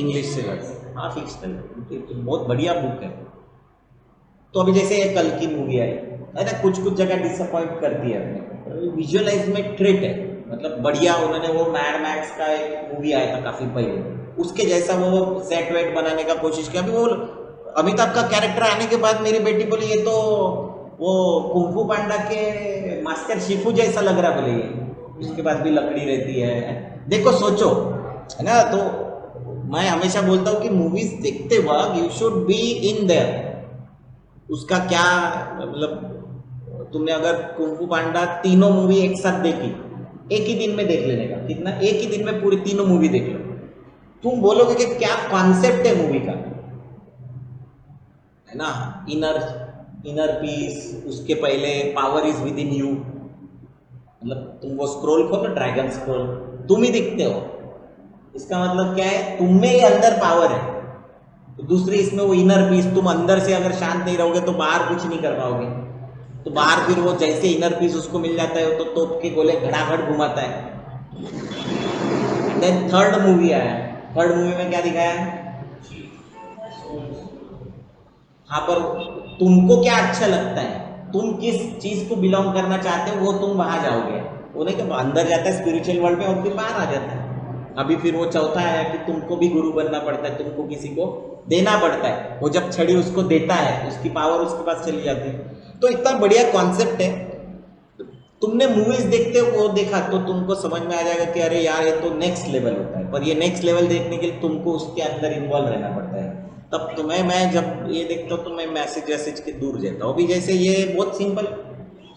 इंग्लिश से ज़्यादा। हाँ फिक्शनल तो बहुत बढ़िया बुक है। तो अभी जैसे ये कल की मूवी आई है ना, कुछ जगह डिसअपॉइंट करती है अपने, विजुअलाइज में ट्रिट है, मतलब बढ़िया। उन्होंने वो मैड मैक्स का एक मूवी आया था काफ़ी पहले, उसके जैसा वो सेट वेट बनाने का कोशिश किया। अभी वो अमिताभ का कैरेक्टर आने के बाद मेरी बेटी बोली ये तो वो कुंफू पांडा के मास्टर शिफू जैसा लग रहा, बोले ये, उसके बाद भी लकड़ी रहती है। देखो सोचो है ना, तो मैं हमेशा बोलता हूँ कि मूवीज देखते वक्त you should be in their. उसका क्या मतलब, तुमने अगर कुंफू पांडा तीनों मूवी एक साथ देखी एक ही दिन में देख लेने का। कितना? एक ही दिन में पूरी तीनों मूवी देख लो। तुम बोलोगे कि क्या कॉन्सेप्ट है मूवी का, है ना? इनर इनर पीस, उसके पहले power is with in you, मतलब तुम वो स्क्रोल खोलो, ड्रैगन स्क्रोल, तुम ही दिखते हो। इसका मतलब क्या है? तुम में ही अंदर पावर है। तो दूसरी इसमें वो इनर पीस, तुम अंदर से अगर शांत नहीं रहोगे तो बाहर कुछ नहीं कर पाओगे। तो बाहर फिर वो जैसे इनर पीस उसको मिल जाता है तो तोप के गोले घड़ाघड़ घुमाता है। देन थर्ड मूवी आया। थर्ड मूवी में क्या दिखाया है? हाँ, पर तुमको क्या अच्छा लगता है, तुम किस चीज को बिलोंग करना चाहते हो, वो तुम वहां जाओगे। वो नहीं कि अंदर जाता है स्पिरिचुअल वर्ल्ड में और फिर बाहर आ जाता है। अभी फिर वो चौथा आया कि तुमको भी गुरु बनना पड़ता है, तुमको किसी को देना पड़ता है। वो जब छड़ी उसको देता है, उसकी पावर उसके पास चली जाती है। तो इतना बढ़िया कॉन्सेप्ट है। तुमने मूवीज देखते हो वो देखा तो तुमको समझ में आ जाएगा कि अरे यार ये तो नेक्स्ट लेवल होता है। पर ये नेक्स्ट लेवल देखने के लिए तुमको उसके अंदर इन्वॉल्व रहना पड़ता है। तब तुम्हें, मैं जब ये देखता हूँ तो मैं मैसेज वैसेज के दूर जाता हूँ। अभी जैसे ये बहुत सिंपल,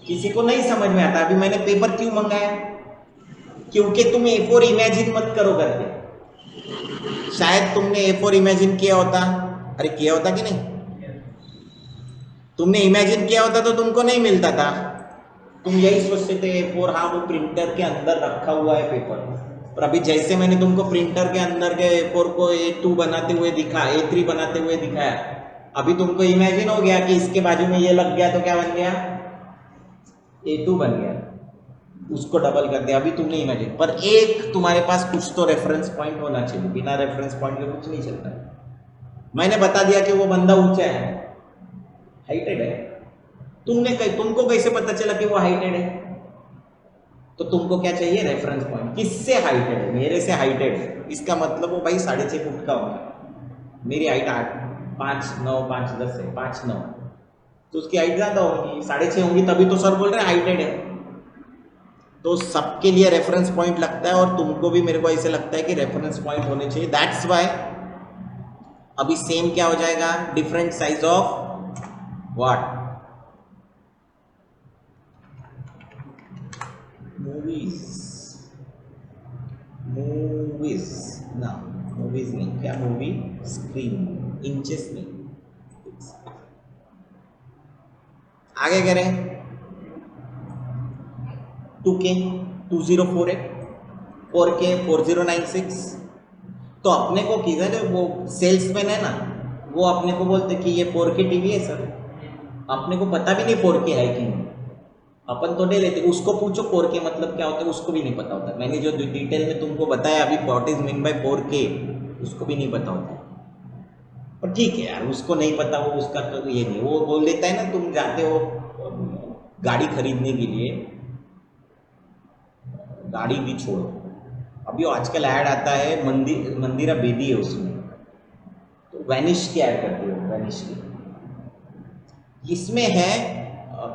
किसी को नहीं समझ में आता। अभी मैंने पेपर क्यों मंगाया? क्योंकि तुम A4 इमेजिन मत करो करके। शायद तुमने A4 इमेजिन किया होता, अरे किया होता कि नहीं? तुमने इमेजिन किया होता तो तुमको नहीं मिलता था। तुम यही सोचते थे A4, हाँ वो प्रिंटर के अंदर रखा हुआ है पेपर। पर अभी जैसे मैंने तुमको प्रिंटर के अंदर के A4 को A2 बनाते हुए दिखा, A3 बनाते हुए दिखाया, अभी तुमको इमेजिन हो गया कि इसके बाजू में ये लग गया तो क्या बन गया? A2 बन गया। उसको डबल कर दिया। अभी तुमने इमेजिन, पर एक तुम्हारे पास कुछ तो रेफरेंस पॉइंट होना चाहिए। बिना रेफरेंस पॉइंट के कुछ नहीं चलता। मैंने बता दिया कि वो बंदा ऊंचा है, हाइटेड है। तुमको कैसे पता चला कि वो हाइटेड है? तो तुमको क्या चाहिए? Reference point. किससे हाइटेड है? मेरे से हाइटेड है, इसका मतलब वो भाई 6.5 फुट का होगा। मेरी हाइट 8, 5'9", 5'10" है, 5'9", तो उसकी हाइट ज्यादा होगी, 6.5 होंगी, तभी तो सर बोल रहे हैं हाइटेड है। तो सबके लिए रेफरेंस पॉइंट लगता है, और तुमको भी, मेरे को ऐसे लगता है कि रेफरेंस पॉइंट होने चाहिए। दैट्स वाई अभी सेम क्या हो जाएगा? Different size of what? Movies. Movies ना, मूवीज नहीं, क्या मूवी? स्क्रीन, इंचेस में। आगे करें 2K 2048, 4K 4096। तो अपने को किधर, वो सेल्समैन है ना, वो अपने को बोलते कि ये 4K टीवी है सर। अपने को पता भी नहीं 4K है कि नहीं, अपन तो ले लेते। उसको पूछो 4K मतलब क्या होता है, उसको भी नहीं पता होता। मैंने जो डिटेल में तुमको बताया अभी, what is mean by 4K, उसको भी नहीं पता होता। पर ठीक है यार, उसको नहीं पता, वो उसका तो ये नहीं, वो बोल देता है ना, तुम जाते हो गाड़ी खरीदने के लिए, गाड़ी भी छोड़ो, अभी आजकल ऐड आता है मंदिरा बेदी है उसमें, तो वैनिश की ऐड करती हो, वैनिश की। इसमें है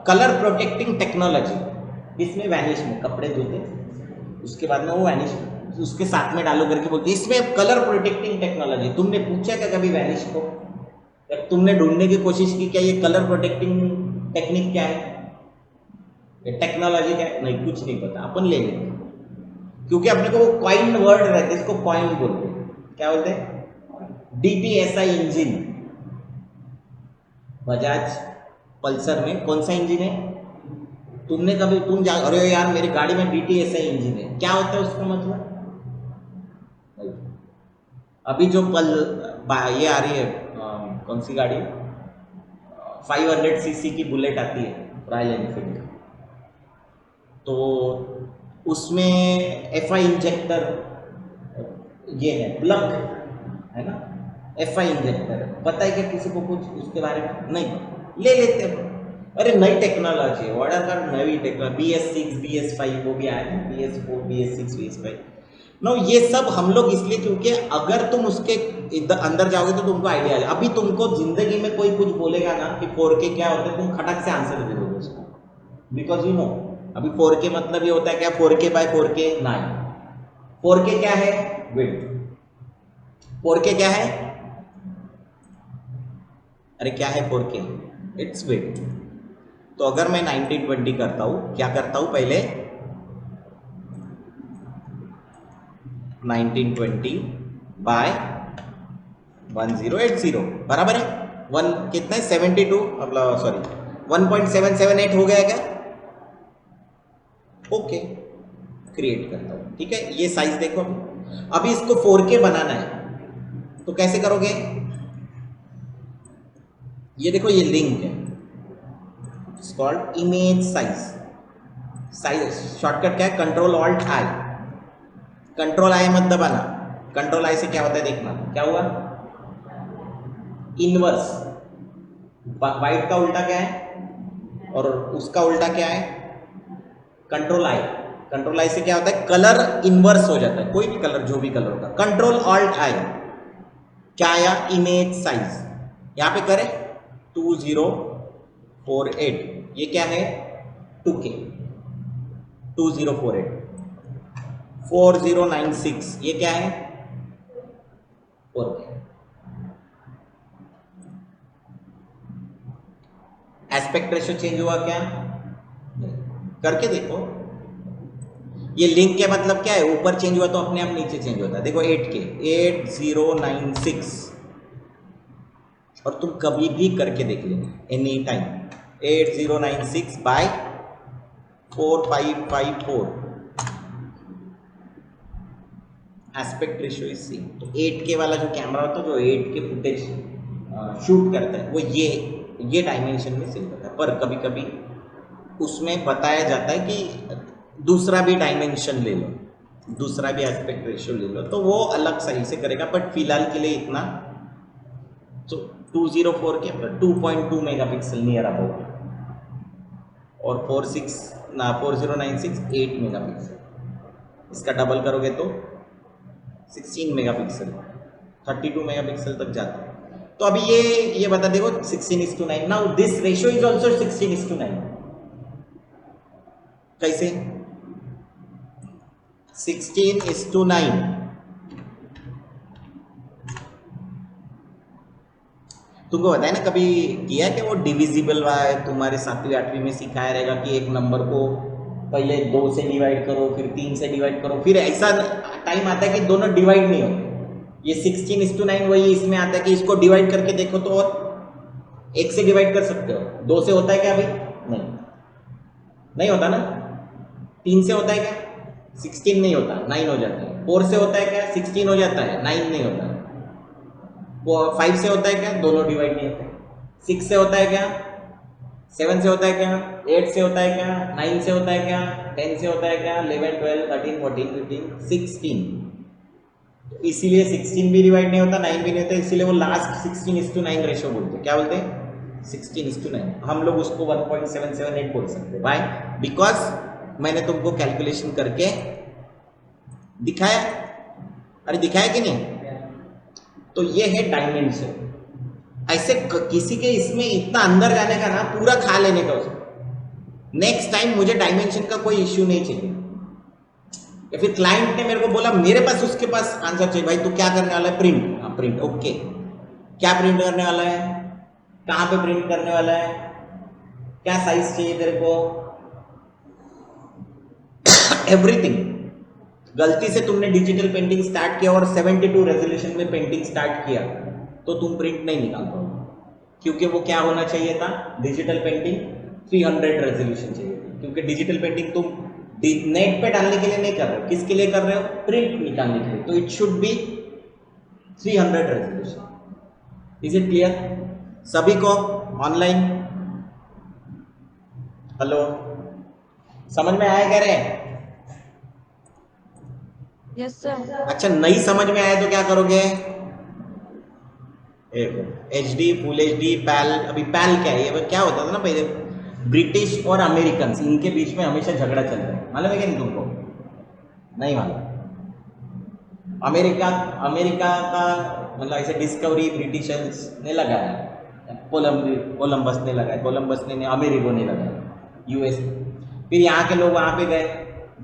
कलर प्रोटेक्टिंग टेक्नोलॉजी। इसमें वैनिश में कपड़े धोते, उसके बाद में वो वैनिश उसके साथ में डालो करके बोलते, इसमें कलर प्रोटेक्टिंग टेक्नोलॉजी। तुमने पूछा क्या कभी वैनिश को? तुमने ढूंढने की कोशिश की क्या ये कलर प्रोटेक्टिंग टेक्निक क्या है, ये टेक्नोलॉजी क्या है? नहीं, कुछ नहीं पता। अपन ले लेंगे क्योंकि अपने को वो कॉइन वर्ड रहते हैं, इसको कॉइन बोलते हैं। क्या बोलते हैं? DPSI engine. बजाज पल्सर में कौन सा इंजन है? तुमने कभी, अरे यार मेरी गाड़ी में DTSI इंजन है, क्या होता है उसका मतलब? अभी जो ये आ रही है, कौन सी गाड़ी, 500cc की बुलेट आती है रॉयल एनफील्ड, तो उसमें FI इंजेक्टर ये है, प्लग है ना, FI इंजेक्टर। पता है क्या किसी को कुछ उसके बारे में? नहीं, ले लेते हैं। अरे नई टेक्नोलॉजी है, वॉटर नई टेक्नोलॉजी, BS6 BS5 वो भी आया है, BS4 BS6 BS5। नो, ये सब हम लोग इसलिए क्योंकि अगर तुम उसके अंदर जाओगे तो तुमको आइडिया आ। अभी तुमको जिंदगी में कोई कुछ बोलेगा ना कि 4K क्या होता है, तुम खटक से आंसर दे दोगे उसको, बिकॉज यू नो अभी 4K मतलब ये होता है क्या? 4K/4K नहीं। 4K क्या है? विड्थ। 4K क्या है? अरे क्या है 4K? It's width. तो अगर मैं 1920 करता हूं, क्या करता हूं? पहले 1920 बाय 1080 बराबर है वन कितना है 72 मतलब सॉरी 1.778 हो गया क्या? ओके क्रिएट करता हूं ठीक है। ये साइज देखो अभी इसको 4K बनाना है तो कैसे करोगे? ये देखो ये लिंक है कॉल्ड इमेज साइज शॉर्टकट क्या है? Control alt I. Control I मत दबाना, कंट्रोल आई से क्या होता है देखना। क्या हुआ? इनवर्स। वाइट का उल्टा क्या है और उसका उल्टा क्या है? Control I. कंट्रोल आई से क्या होता है? कलर इनवर्स हो जाता है, कोई भी कलर जो भी कलर होगा। कंट्रोल ऑल्ट आई क्या आया? Image size. यहां पे करें 2048, ये क्या है? 2K 2048। 4096 ये क्या है? 4K। एस्पेक्ट रेशियो चेंज हुआ क्या? करके देखो। ये लिंक के मतलब क्या है? ऊपर चेंज हुआ तो अपने आप नीचे चेंज होता है। देखो 8K 8096 और तुम कभी भी करके देख लेना any time. 8096 by 4554 aspect ratio is same. तो 8K वाला जो कैमरा होता है जो 8K फुटेज शूट करता है वो ये डायमेंशन में सेव करता है। पर कभी कभी उसमें बताया जाता है कि दूसरा भी डायमेंशन ले लो, दूसरा भी एस्पेक्ट रेशियो ले लो, तो वो अलग सही से करेगा। बट फिलहाल के लिए इतना तो 204 के 2.2 मेगापिक्सल नियर अबाउट और 4096 8 मेगापिक्सल। इसका डबल करोगे तो 16 मेगापिक्सल 32 मेगापिक्सल तक जाता है। तो अभी ये बता देखो 16:9। Now this ratio is also 16:9। कैसे? 16:9 तुमको बताया ना, कभी किया कि वो डिविजिबल है? तुम्हारे 7वीं 8वीं में सिखाया रहेगा कि एक नंबर को पहले 2 से डिवाइड करो, फिर 3 से डिवाइड करो, फिर ऐसा टाइम आता है कि दोनों डिवाइड नहीं होते। ये 16:9 वही इसमें आता है कि इसको डिवाइड करके देखो तो और 1 से डिवाइड कर सकते हो। 2 से होता है क्या अभी? नहीं होता ना। 3 से होता है क्या? 16 नहीं होता, 9 हो जाता है। 4 से होता है क्या? 16 हो जाता है, 9 नहीं होता। वो 5 से होता है क्या? दोनों डिवाइड नहीं होते। 6 से होता है क्या? 7 से होता है क्या? 8 से होता है क्या? 9 से होता है क्या? 10 से होता है क्या? 11 12 13 14 15 16। इसीलिए 16 भी डिवाइड नहीं होता, 9 भी नहीं होता, इसीलिए वो लास्ट 16:9 रेशियो बोलते हैं। क्या बोलते हैं? 16:9। हम लोग उसको 1.778 बोल सकते हैं। वाई? बिकॉज मैंने तुमको कैलकुलेशन करके दिखाया। अरे दिखाया कि नहीं? तो ये है डायमेंशन। ऐसे किसी के इसमें इतना अंदर जाने का ना, पूरा खा लेने का उसको। नेक्स्ट टाइम मुझे डायमेंशन का कोई इश्यू नहीं चाहिए। या फिर क्लाइंट ने मेरे को बोला मेरे पास उसके पास आंसर चाहिए, भाई तू क्या करने वाला है? प्रिंट। हाँ प्रिंट, ओके। क्या प्रिंट करने वाला है? कहाँ पे प्रिंट करने वाला है? क्या साइज चाहिए तेरे को? एवरीथिंग। गलती से तुमने डिजिटल पेंटिंग स्टार्ट किया और 72 रेजोल्यूशन में पेंटिंग स्टार्ट किया तो तुम प्रिंट नहीं निकाल पाओगे, क्योंकि वो क्या होना चाहिए था? डिजिटल पेंटिंग 300 रेजोल्यूशन चाहिए थी। क्योंकि डिजिटल पेंटिंग तुम नेट पे डालने के लिए नहीं कर रहे हो, किसके लिए कर रहे हो? प्रिंट निकालने के लिए। तो it should be 300 resolution. Is it clear सभी को? ऑनलाइन हेलो, समझ में आया कह रहे हैं? Yes sir. अच्छा, नहीं समझ में आया तो क्या करोगे? HD, फुल HD, पैल। अभी पैल क्या है? ये क्या होता था ना पहले, ब्रिटिश और अमेरिकन इनके बीच में हमेशा झगड़ा चल रहा है। मालूम है क्या नहीं तुमको? नहीं मालूम? अमेरिका का मतलब ऐसे डिस्कवरी ब्रिटिशर्स ने लगाया, कोलंबस ने लगाया, कोलंबस ने अमेरिको ने लगाया, US। फिर यहाँ के लोग वहाँ पे गए,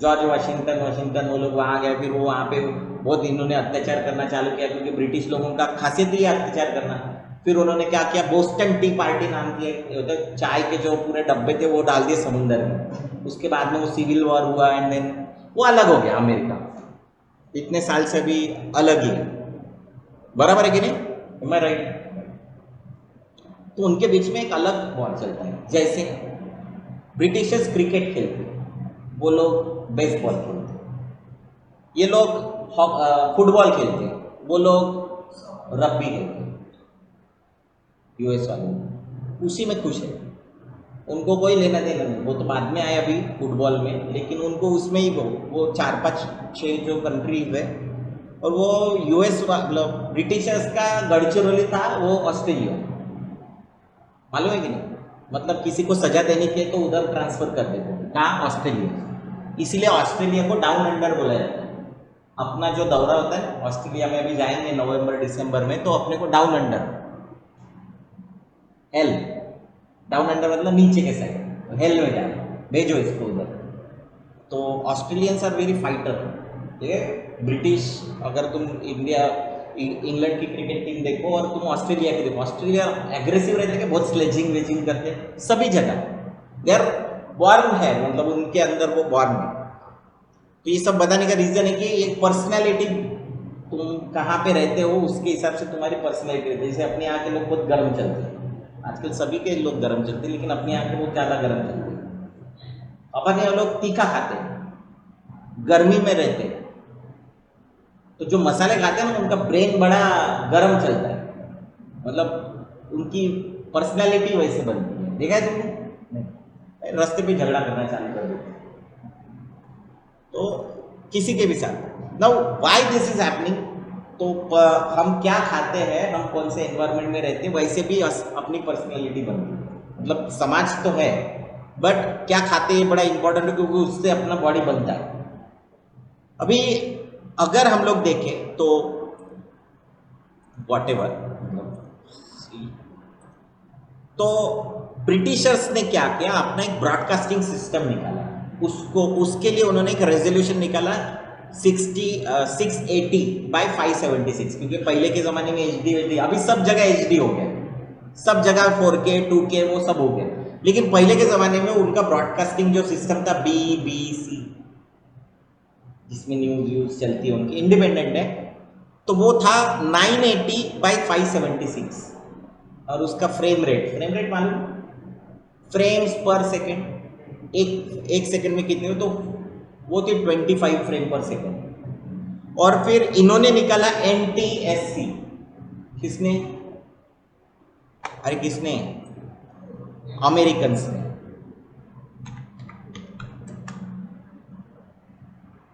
जॉर्ज वाशिंगटन वो लोग वहाँ गए। फिर वो वहाँ पे बहुत इन्होंने अत्याचार करना चालू किया, क्योंकि ब्रिटिश लोगों का खासियत ही है अत्याचार करना। फिर उन्होंने क्या किया? बोस्टन टी पार्टी नाम की एक चाय के जो पूरे डब्बे थे वो डाल दिए समुंदर में। उसके बाद में वो सिविल वॉर हुआ एंड देन वो अलग हो गया अमेरिका। इतने साल से भी अलग ही है, बराबर है कि नहीं? Am I right? तो उनके बीच में एक अलग वॉर चलता है। जैसे ब्रिटिशर्स क्रिकेट खेलते, वो लोग बेसबॉल खेलते, ये लोग फुटबॉल खेलते, वो लोग रग्बी खेलते। यूएस वाले उसी में खुश है, उनको कोई लेना देना नहीं। वो तो बाद में आए अभी फुटबॉल में, लेकिन उनको उसमें ही वो 4-5-6 जो कंट्रीज है, और वो यूएस मतलब ब्रिटिशर्स का गढ़चिरौली था वो ऑस्ट्रेलिया, मालूम है कि नहीं? मतलब किसी को सजा देने के तो उधर ट्रांसफर कर देते थे, कहाँ? ऑस्ट्रेलिया। इसीलिए ऑस्ट्रेलिया को डाउन अंडर बोला जाता है। अपना जो दौरा होता है ऑस्ट्रेलिया में, अभी जाएंगे नवंबर दिसंबर में, तो अपने को down under, hello, down under मतलब नीचे के साइड, हेल में जाना, भेजो इसको उधर। तो ऑस्ट्रेलियंस आर वेरी फाइटर, ठीक है? ब्रिटिश, अगर तुम इंडिया इंग्लैंड की क्रिकेट टीम देखो और तुम ऑस्ट्रेलिया की देखो, ऑस्ट्रेलिया एग्रेसिव रहते हैं, बहुत स्लेजिंग वेजिंग करते हैं सभी जगह, दे आर बॉर्न है, मतलब उनके अंदर वो बॉर्न है। तो ये सब बताने का रीजन है कि एक पर्सनैलिटी, तुम कहाँ पे रहते हो उसके हिसाब से तुम्हारी पर्सनैलिटी रहती है। जैसे अपने यहाँ के लोग बहुत गर्म चलते हैं, आजकल सभी के लोग गर्म चलते हैं, लेकिन अपने यहाँ के लोग ज़्यादा गर्म चलते हैं। अपने यहाँ लोग तीखा खाते हैं, गर्मी में रहते हैं, तो जो मसाले खाते हैं ना उनका ब्रेन बड़ा गर्म चलता है, मतलब उनकी पर्सनैलिटी वैसे बनती है। देखा है तुमने? नहीं, रास्ते पे झगड़ा करना चालू कर देते हैं, तो किसी के भी साथ। Now why this is happening? तो हम क्या खाते हैं, हम कौन से एनवायरनमेंट में रहते हैं, वैसे भी अपनी पर्सनैलिटी बनती है। मतलब समाज तो है, बट क्या खाते हैं बड़ा इंपॉर्टेंट है, क्योंकि उससे अपना बॉडी बनता है। अभी अगर हम लोग देखें तो वॉटेवर, तो ब्रिटिशर्स ने क्या किया, अपना एक ब्रॉडकास्टिंग सिस्टम निकाला, उसको उसके लिए उन्होंने एक रेजोल्यूशन निकाला 680/576, क्योंकि पहले के ज़माने में HD, अभी सब जगह HD हो गया, सब जगह 4K 2K वो सब हो गया, लेकिन पहले के ज़माने में उनका ब्रॉडकास्टिंग जो सिस्टम था BBC, जिसमें न्यूज़ चलती है, उनकी इंडिपेंडेंट है, तो वो था 980/576, और उसका फ्रेम रेट मालूम? फ्रेम्स पर सेकेंड, एक सेकंड में कितने हो, तो वो थी 25 फ्रेम पर सेकंड। और फिर इन्होंने निकाला NTSC, किसने? अरे किसने? अमेरिकन्स ने।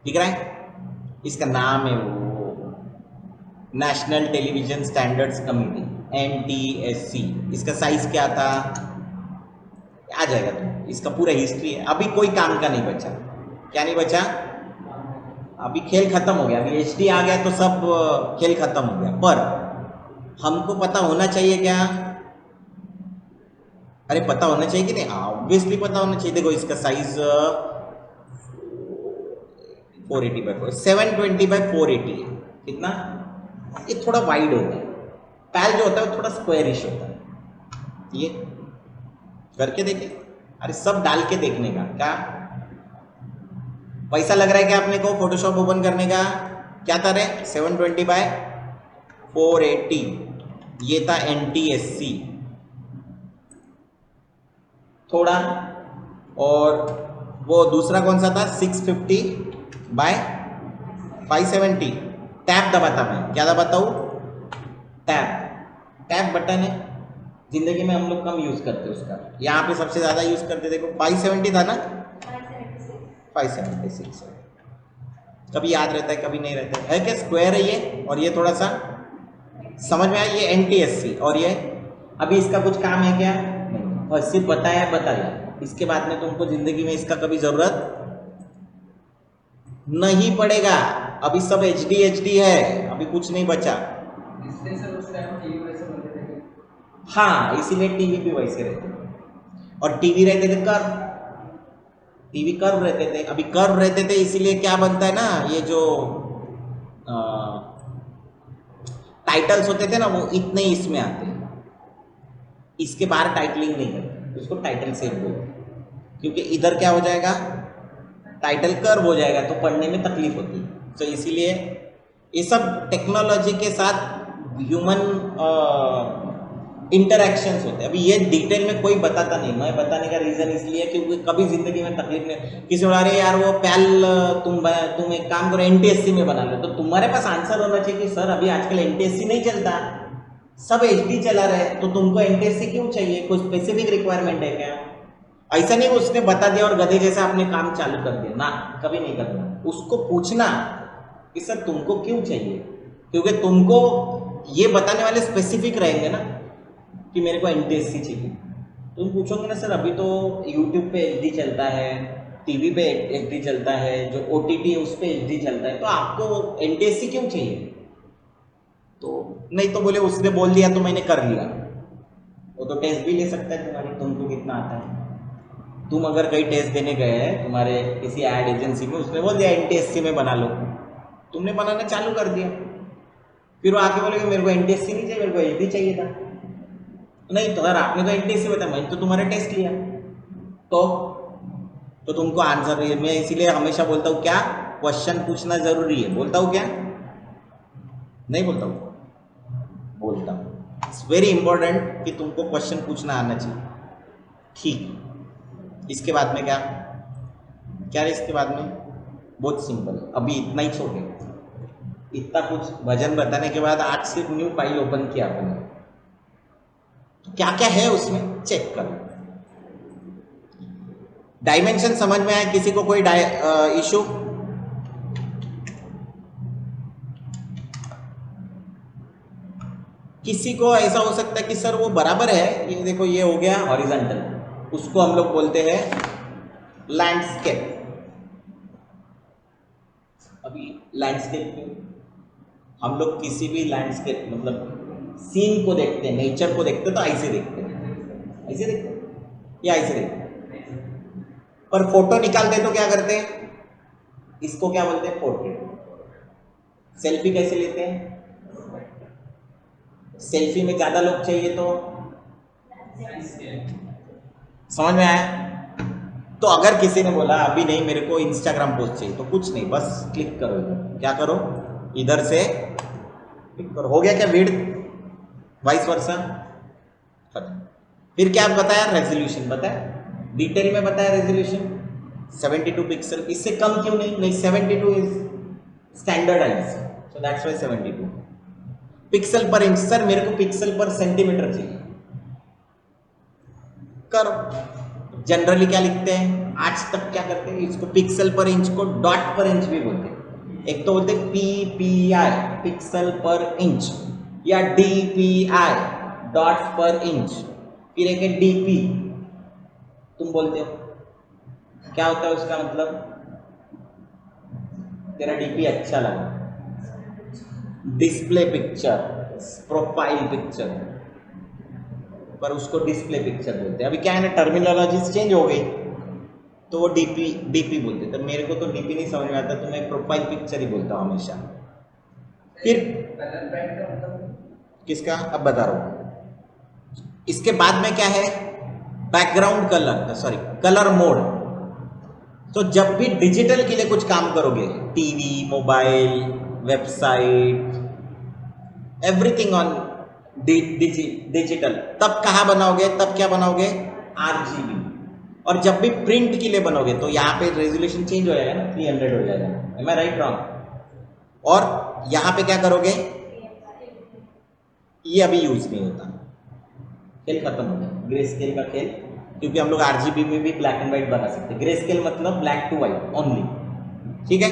दिख रहा है? इसका नाम है वो national television standards committee, NTSC। इसका साइज क्या था? आ जाएगा तो, इसका पूरा हिस्ट्री है। अभी कोई काम का नहीं बचा। क्या नहीं बचा? अभी खेल खत्म हो गया, अभी HD आ गया तो सब खेल खत्म हो गया। पर हमको पता होना चाहिए क्या? अरे पता होना चाहिए कि नहीं? ऑब्वियसली पता होना चाहिए। देखो इसका साइज 720/480 है। कितना? ये थोड़ा वाइड होता है, पैल जो होता है वो थोड़ा स्क्वायरिश होता है। ये करके देखे, अरे सब डाल के देखने का क्या पैसा लग रहा है क्या आपने को फोटोशॉप ओपन करने का? क्या था रे? 720/480, ये था NTSC थोड़ा, और वो दूसरा कौन सा था? 650/570। टैब दबाता मैं, क्या दबाता हूँ? टैब बटन है, जिंदगी में हम लोग कम यूज करते उसका, यहाँ पे सबसे ज्यादा यूज करते। देखो 570 था ना, 576 है। कभी याद रहता है कभी नहीं रहता है क्या? स्क्वायर है ये, और ये थोड़ा सा समझ में आया? ये NTSC, और ये अभी इसका कुछ काम है क्या? नहीं, और सिर्फ बताया। इसके बाद में तुमको जिंदगी में इसका कभी जरूरत नहीं पड़ेगा। अभी सब HD है, अभी कुछ नहीं बचा। हाँ, इसीलिए टीवी भी वैसे रहते थे, और टीवी रहते थे कर्व, टीवी कर्व रहते थे। अभी कर्व रहते थे इसीलिए क्या बनता है ना, ये जो टाइटल्स होते थे ना वो इतने इसमें आते हैं, इसके बाहर टाइटलिंग नहीं करते, उसको टाइटल सेव बोलते, क्योंकि इधर क्या हो जाएगा? टाइटल कर्व हो जाएगा तो पढ़ने में तकलीफ होती है। तो इसीलिए ये सब टेक्नोलॉजी के साथ ह्यूमन इंटरेक्शंस होते हैं। अभी ये डिटेल में कोई बताता नहीं, मैं बताने का रीज़न इसलिए क्योंकि कभी ज़िंदगी में तकलीफ नहीं, किसी बोला अरे यार वो पैल तुम एक काम करो एनटीएससी में बना लो, तो तुम्हारे पास आंसर होना चाहिए कि सर अभी आजकल एनटीएससी नहीं चलता, सब एचडी चला रहे हैं, तो तुमको एनटीएससी क्यों चाहिए, कोई स्पेसिफिक रिक्वायरमेंट है क्या? ऐसा नहीं उसने बता दिया और गधे जैसा अपने काम चालू कर दिया ना, कभी नहीं करना। उसको पूछना कि सर तुमको क्यों चाहिए, क्योंकि तुमको ये बताने वाले स्पेसिफिक रहेंगे ना कि मेरे को एनटीएससी चाहिए। तुम पूछोगे ना सर अभी तो यूट्यूब पे एचडी चलता है, टीवी पे एचडी चलता है, जो ओटीटी है उस पे एचडी चलता है, तो आपको एनटीएससी क्यों चाहिए? तो नहीं तो बोले उसने बोल दिया तो मैंने कर लिया। वो तो टेस्ट भी ले सकता है तुम्हारी, तुमको कितना आता है। तुम अगर कहीं टेस्ट देने गए हैं तुम्हारे किसी एड एजेंसी में, उसने बोल दिया एनटीएससी में बना लो, तुमने बनाना चालू कर दिया, फिर वो आके बोलेगा मेरे को एनटीएससी नहीं चाहिए, मेरे को एचडी चाहिए था। नहीं तो अगर आपने तो एनटीएससी बताया, मैंने तो तुम्हारा टेस्ट लिया, तो तुमको आंसर, मैं इसीलिए हमेशा बोलता हूँ क्या, क्वेश्चन पूछना जरूरी है। बोलता हूँ क्या? नहीं बोलता हूँ, बोलता हूँ। इट्स वेरी इंपॉर्टेंट कि तुमको क्वेश्चन पूछना आना चाहिए। ठीक, इसके बाद में क्या क्या है? इसके बाद में बहुत सिंपल, अभी इतना ही छोटे, इतना कुछ भजन बताने के बाद आज सिर्फ न्यू फाइल ओपन किया आपने, तो क्या क्या है उसमें चेक करो। डायमेंशन समझ में आया किसी को? कोई इशू? किसी को ऐसा हो सकता है कि सर वो बराबर है, ये देखो ये हो गया हॉरिजॉन्टल, उसको हम लोग बोलते हैं लैंडस्केप। अभी लैंडस्केप में हम लोग किसी भी लैंडस्केप मतलब सीन को देखते हैं, नेचर को देखते हैं, तो ऐसे देखते हैं, ऐसे देखते हैं या ऐसे देखते हैं। पर फोटो निकालते तो क्या करते हैं? इसको क्या बोलते हैं? पोर्ट्रेट। सेल्फी कैसे लेते हैं? सेल्फी में ज्यादा लोग चाहिए तो समझ में आया? तो अगर किसी ने बोला अभी नहीं मेरे को इंस्टाग्राम पोस्ट चाहिए, तो कुछ नहीं, बस क्लिक करो इधर, क्या करो इधर से क्लिक करो, हो गया क्या विड्थ, वाइस वर्सा, खत्म। फिर क्या बताया? रेजोल्यूशन बताया, डिटेल में बताया रेजोल्यूशन 72 पिक्सल, इससे कम क्यों नहीं? 72 is standardize, so that's why 72 pixel per inch. Sir मेरे को पिक्सल पर सेंटीमीटर चाहिए, करो। जनरली क्या लिखते हैं, आज तक क्या करते हैं, इसको pixel per inch co dot पर इंच भी बोलते हैं। एक तो बोलते हैं PPI पिक्सल पर इंच, या DPI डॉट पर इंच, फिर एक है DP, तुम बोलते हो क्या होता है उसका मतलब? तेरा DP अच्छा लगा, डिस्प्ले पिक्चर, प्रोफाइल पिक्चर, पर उसको डिस्प्ले पिक्चर बोलते हैं। अभी क्या है ना, टर्मिनोलॉजीज चेंज हो गई, तो वो डीपी बोलते हैं। तो मेरे को तो डीपी नहीं समझ में आता, तो मैं प्रोफाइल पिक्चर ही बोलता हूँ हमेशा। फिर किसका अब बता रहा हूँ। इसके बाद में क्या है? Background colour, sorry colour mode. तो जब भी डिजिटल के लिए कुछ काम करोगे, TV, mobile, website, everything on digital, तब कहाँ बनाओगे? तब क्या बनाओगे? RGB। और जब भी प्रिंट के लिए बनोगे तो यहाँ पे रेजोल्यूशन चेंज हो जाएगा ना, 300 हो जाएगा। एम आई राइट रॉन्ग? और यहाँ पे क्या करोगे? ये अभी यूज नहीं होता, खेल खत्म हो गया, ग्रे स्केल का खेल, क्योंकि हम लोग RGB में भी ब्लैक एंड व्हाइट बना सकते हैं। ग्रे स्केल मतलब ब्लैक टू व्हाइट ओनली, ठीक है।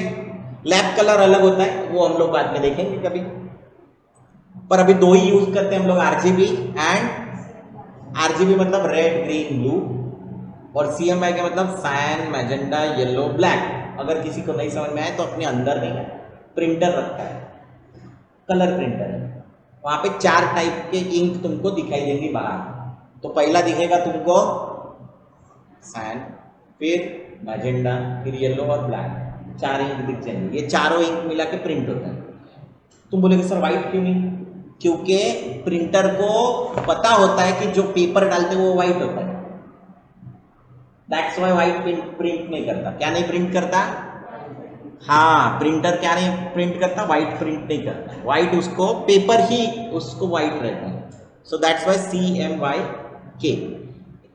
लैब कलर अलग होता है, वो हम लोग बाद में देखेंगे कभी, पर अभी दो ही यूज करते हैं हम लोग, RGB एंड RGB मतलब रेड, ग्रीन, ब्लू, और CMY का मतलब सायन, मैजेंडा, येलो, ब्लैक। अगर किसी को नहीं समझ में आए तो अपने अंदर नहीं प्रिंटर रखता है, कलर प्रिंटर है, वहां पे 4 टाइप के इंक तुमको दिखाई देंगे बाहर। तो पहला दिखेगा तुमको सायन, फिर मैजेंडा, फिर येलो और ब्लैक, 4 इंक दिख जाएंगे। ये चारों इंक मिला के प्रिंट होता है। तुम बोलेगे सर व्हाइट क्यों नहीं? क्योंकि प्रिंटर को पता होता है कि जो पेपर डालते वो व्हाइट होता है, दैट्स व्हाई व्हाइट प्रिंट नहीं करता। क्या नहीं प्रिंट करता? हाँ, प्रिंटर क्या नहीं प्रिंट करता, वाइट प्रिंट नहीं करता, वाइट उसको पेपर ही उसको वाइट रहता है। So that's why CMYK।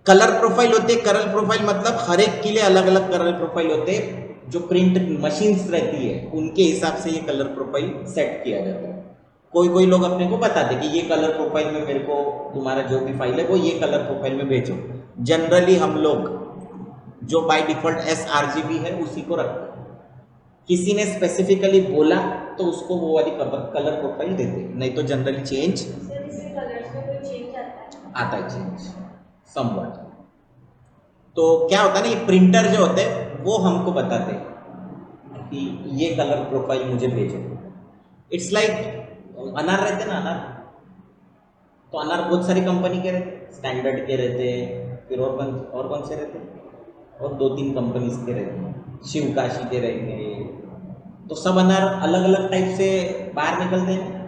Colour profile होते हैं, कलर प्रोफाइल मतलब हर एक के लिए अलग अलग कलर प्रोफाइल होते हैं, जो प्रिंट मशीन्स रहती है उनके हिसाब से ये कलर प्रोफाइल सेट किया जाता है। कोई कोई लोग अपने को बताते कि ये कलर प्रोफाइल में मेरे को तुम्हारा जो भी फाइल है वो ये कलर प्रोफाइल में भेजो। जनरली हम लोग जो बाय डिफॉल्ट sRGB है उसी को रखते हैं। किसी ने स्पेसिफिकली बोला तो उसको वो वाली कलर प्रोफाइल देते, नहीं तो जनरली चेंज आता है, चेंज समवट। तो क्या होता है ना, ये प्रिंटर जो होते हैं वो हमको बताते हैं कि ये कलर प्रोफाइल मुझे भेजो। इट्स लाइक अनार रहते ना, अनार तो अनार बहुत सारी कंपनी के रहते, स्टैंडर्ड के रहते, फिर और कौन से रहते, और 2-3 कंपनीज के रहते हैं, शिवकाशी के रहेंगे। तो सब अनार अलग अलग टाइप से बाहर निकलते हैं,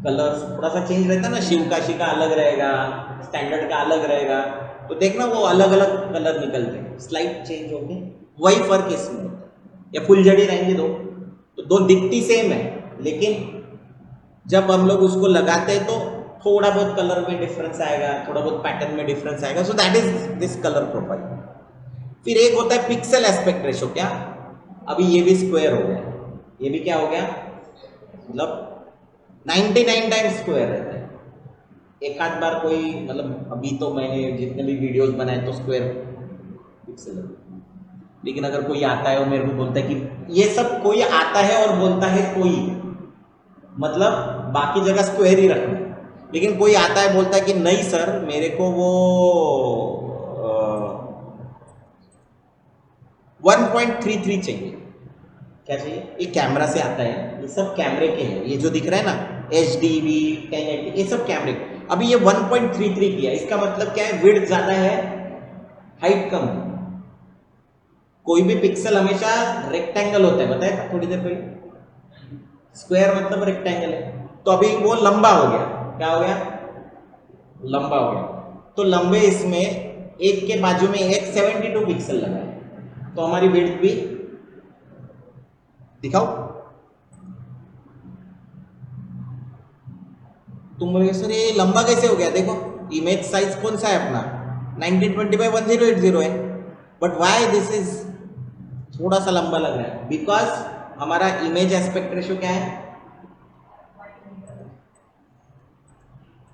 कलर थोड़ा सा चेंज रहता है ना, शिवकाशी का अलग रहेगा, स्टैंडर्ड का अलग रहेगा, तो देखना वो अलग अलग कलर निकलते हैं, स्लाइट चेंज होंगे। वही फर्क इसमें होता है। या फुलझड़ी रहेंगे दो, तो दो दिखती सेम है, लेकिन जब हम लोग उसको लगाते हैं तो थोड़ा बहुत कलर में डिफरेंस आएगा, थोड़ा बहुत पैटर्न में डिफरेंस आएगा। So that is this colour profile. फिर एक होता है पिक्सल एस्पेक्ट रेशो। क्या, अभी ये भी स्क्वायर हो गया, ये भी क्या हो गया, मतलब 99 टाइम्स स्क्वायर रहता है। एक आध बार कोई, मतलब अभी तो मैंने जितने भी वीडियोस बनाए तो स्क्वायर पिक्सल है, लेकिन अगर कोई आता है और मेरे को बोलता है कि ये सब, कोई आता है और बोलता है कोई, मतलब बाकी जगह स्क्वायर ही रखना, लेकिन कोई आता है बोलता है कि नहीं सर मेरे को वो 1.33 चाहिए। क्या चाहिए, ये कैमरा से आता है, ये सब कैमरे के हैं, ये जो दिख रहा है ना HDV 1080, ये सब कैमरे। अभी ये 1.33 किया, इसका मतलब क्या है, विड्थ ज्यादा है, हाइट कम है। कोई भी पिक्सल हमेशा रेक्टेंगल होता है, बताया थोड़ी देर पहले, स्क्वायर मतलब रेक्टेंगल है। तो अभी वो लंबा हो गया, क्या हो गया, लंबा हो गया। तो लंबे इसमें एक के बाजू में एक 72 पिक्सल लगा है, तो हमारी विड्थ भी दिखाओ। तुम बोलोगे सर ये लंबा कैसे हो गया, देखो इमेज साइज कौन सा है अपना 1920x1080 है, बट व्हाई दिस इज थोड़ा सा लंबा लग रहा है, बिकॉज हमारा इमेज एस्पेक्ट रेशियो क्या है,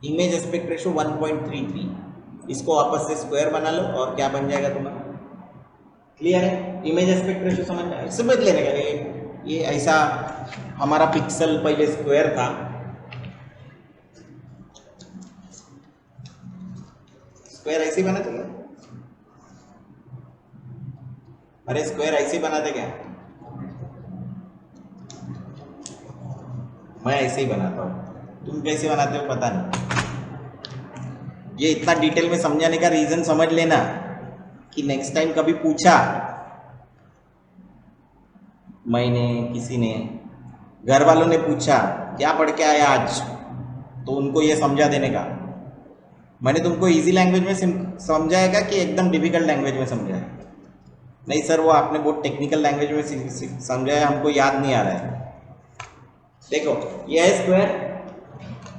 इमेज एस्पेक्ट रेशियो 1.33। इसको वापस से स्क्वायर बना लो और क्या बन जाएगा तुम्हारा, क्लियर है। इमेज एस्पेक्ट रेशियो समझ लेने का, ये ऐसा हमारा पिक्सल पहले स्क्वायर था, स्क्वायर ऐसे ही बनाते क्या, अरे स्क्वायर ऐसे ही बनाते क्या, मैं ऐसे ही बनाता हूँ, तुम कैसे बनाते हो पता नहीं। ये इतना डिटेल में समझाने का रीजन समझ लेना कि नेक्स्ट टाइम कभी पूछा, मैंने, किसी ने, घर वालों ने पूछा क्या पढ़ के आया आज, तो उनको ये समझा देने का। मैंने तुमको इजी लैंग्वेज में समझाएगा कि एकदम डिफिकल्ट लैंग्वेज में समझाएगा, नहीं सर वो आपने बहुत टेक्निकल लैंग्वेज में समझाया, हमको याद नहीं आ रहा है। देखो ये है स्क्वायर,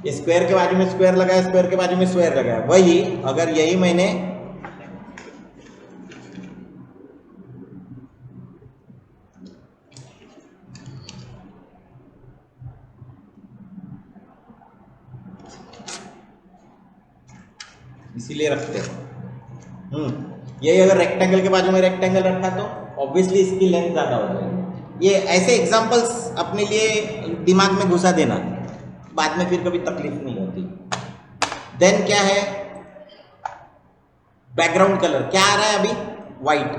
ये स्क्वायर के बाजू में स्क्वायर लगाया, स्क्वायर के बाजू में स्क्वायर लगाया, वही अगर यही मैंने इसीलिए रखते हैं, यही अगर रेक्टेंगल के बाजू में रेक्टेंगल रखा तो ऑब्वियसली इसकी लेंथ ज़्यादा हो जाएगी। ये ऐसे एग्जांपल्स अपने लिए दिमाग में घुसा देना, बाद में फिर कभी तकलीफ नहीं होती। देन क्या है, बैकग्राउंड कलर क्या आ रहा है, अभी वाइट,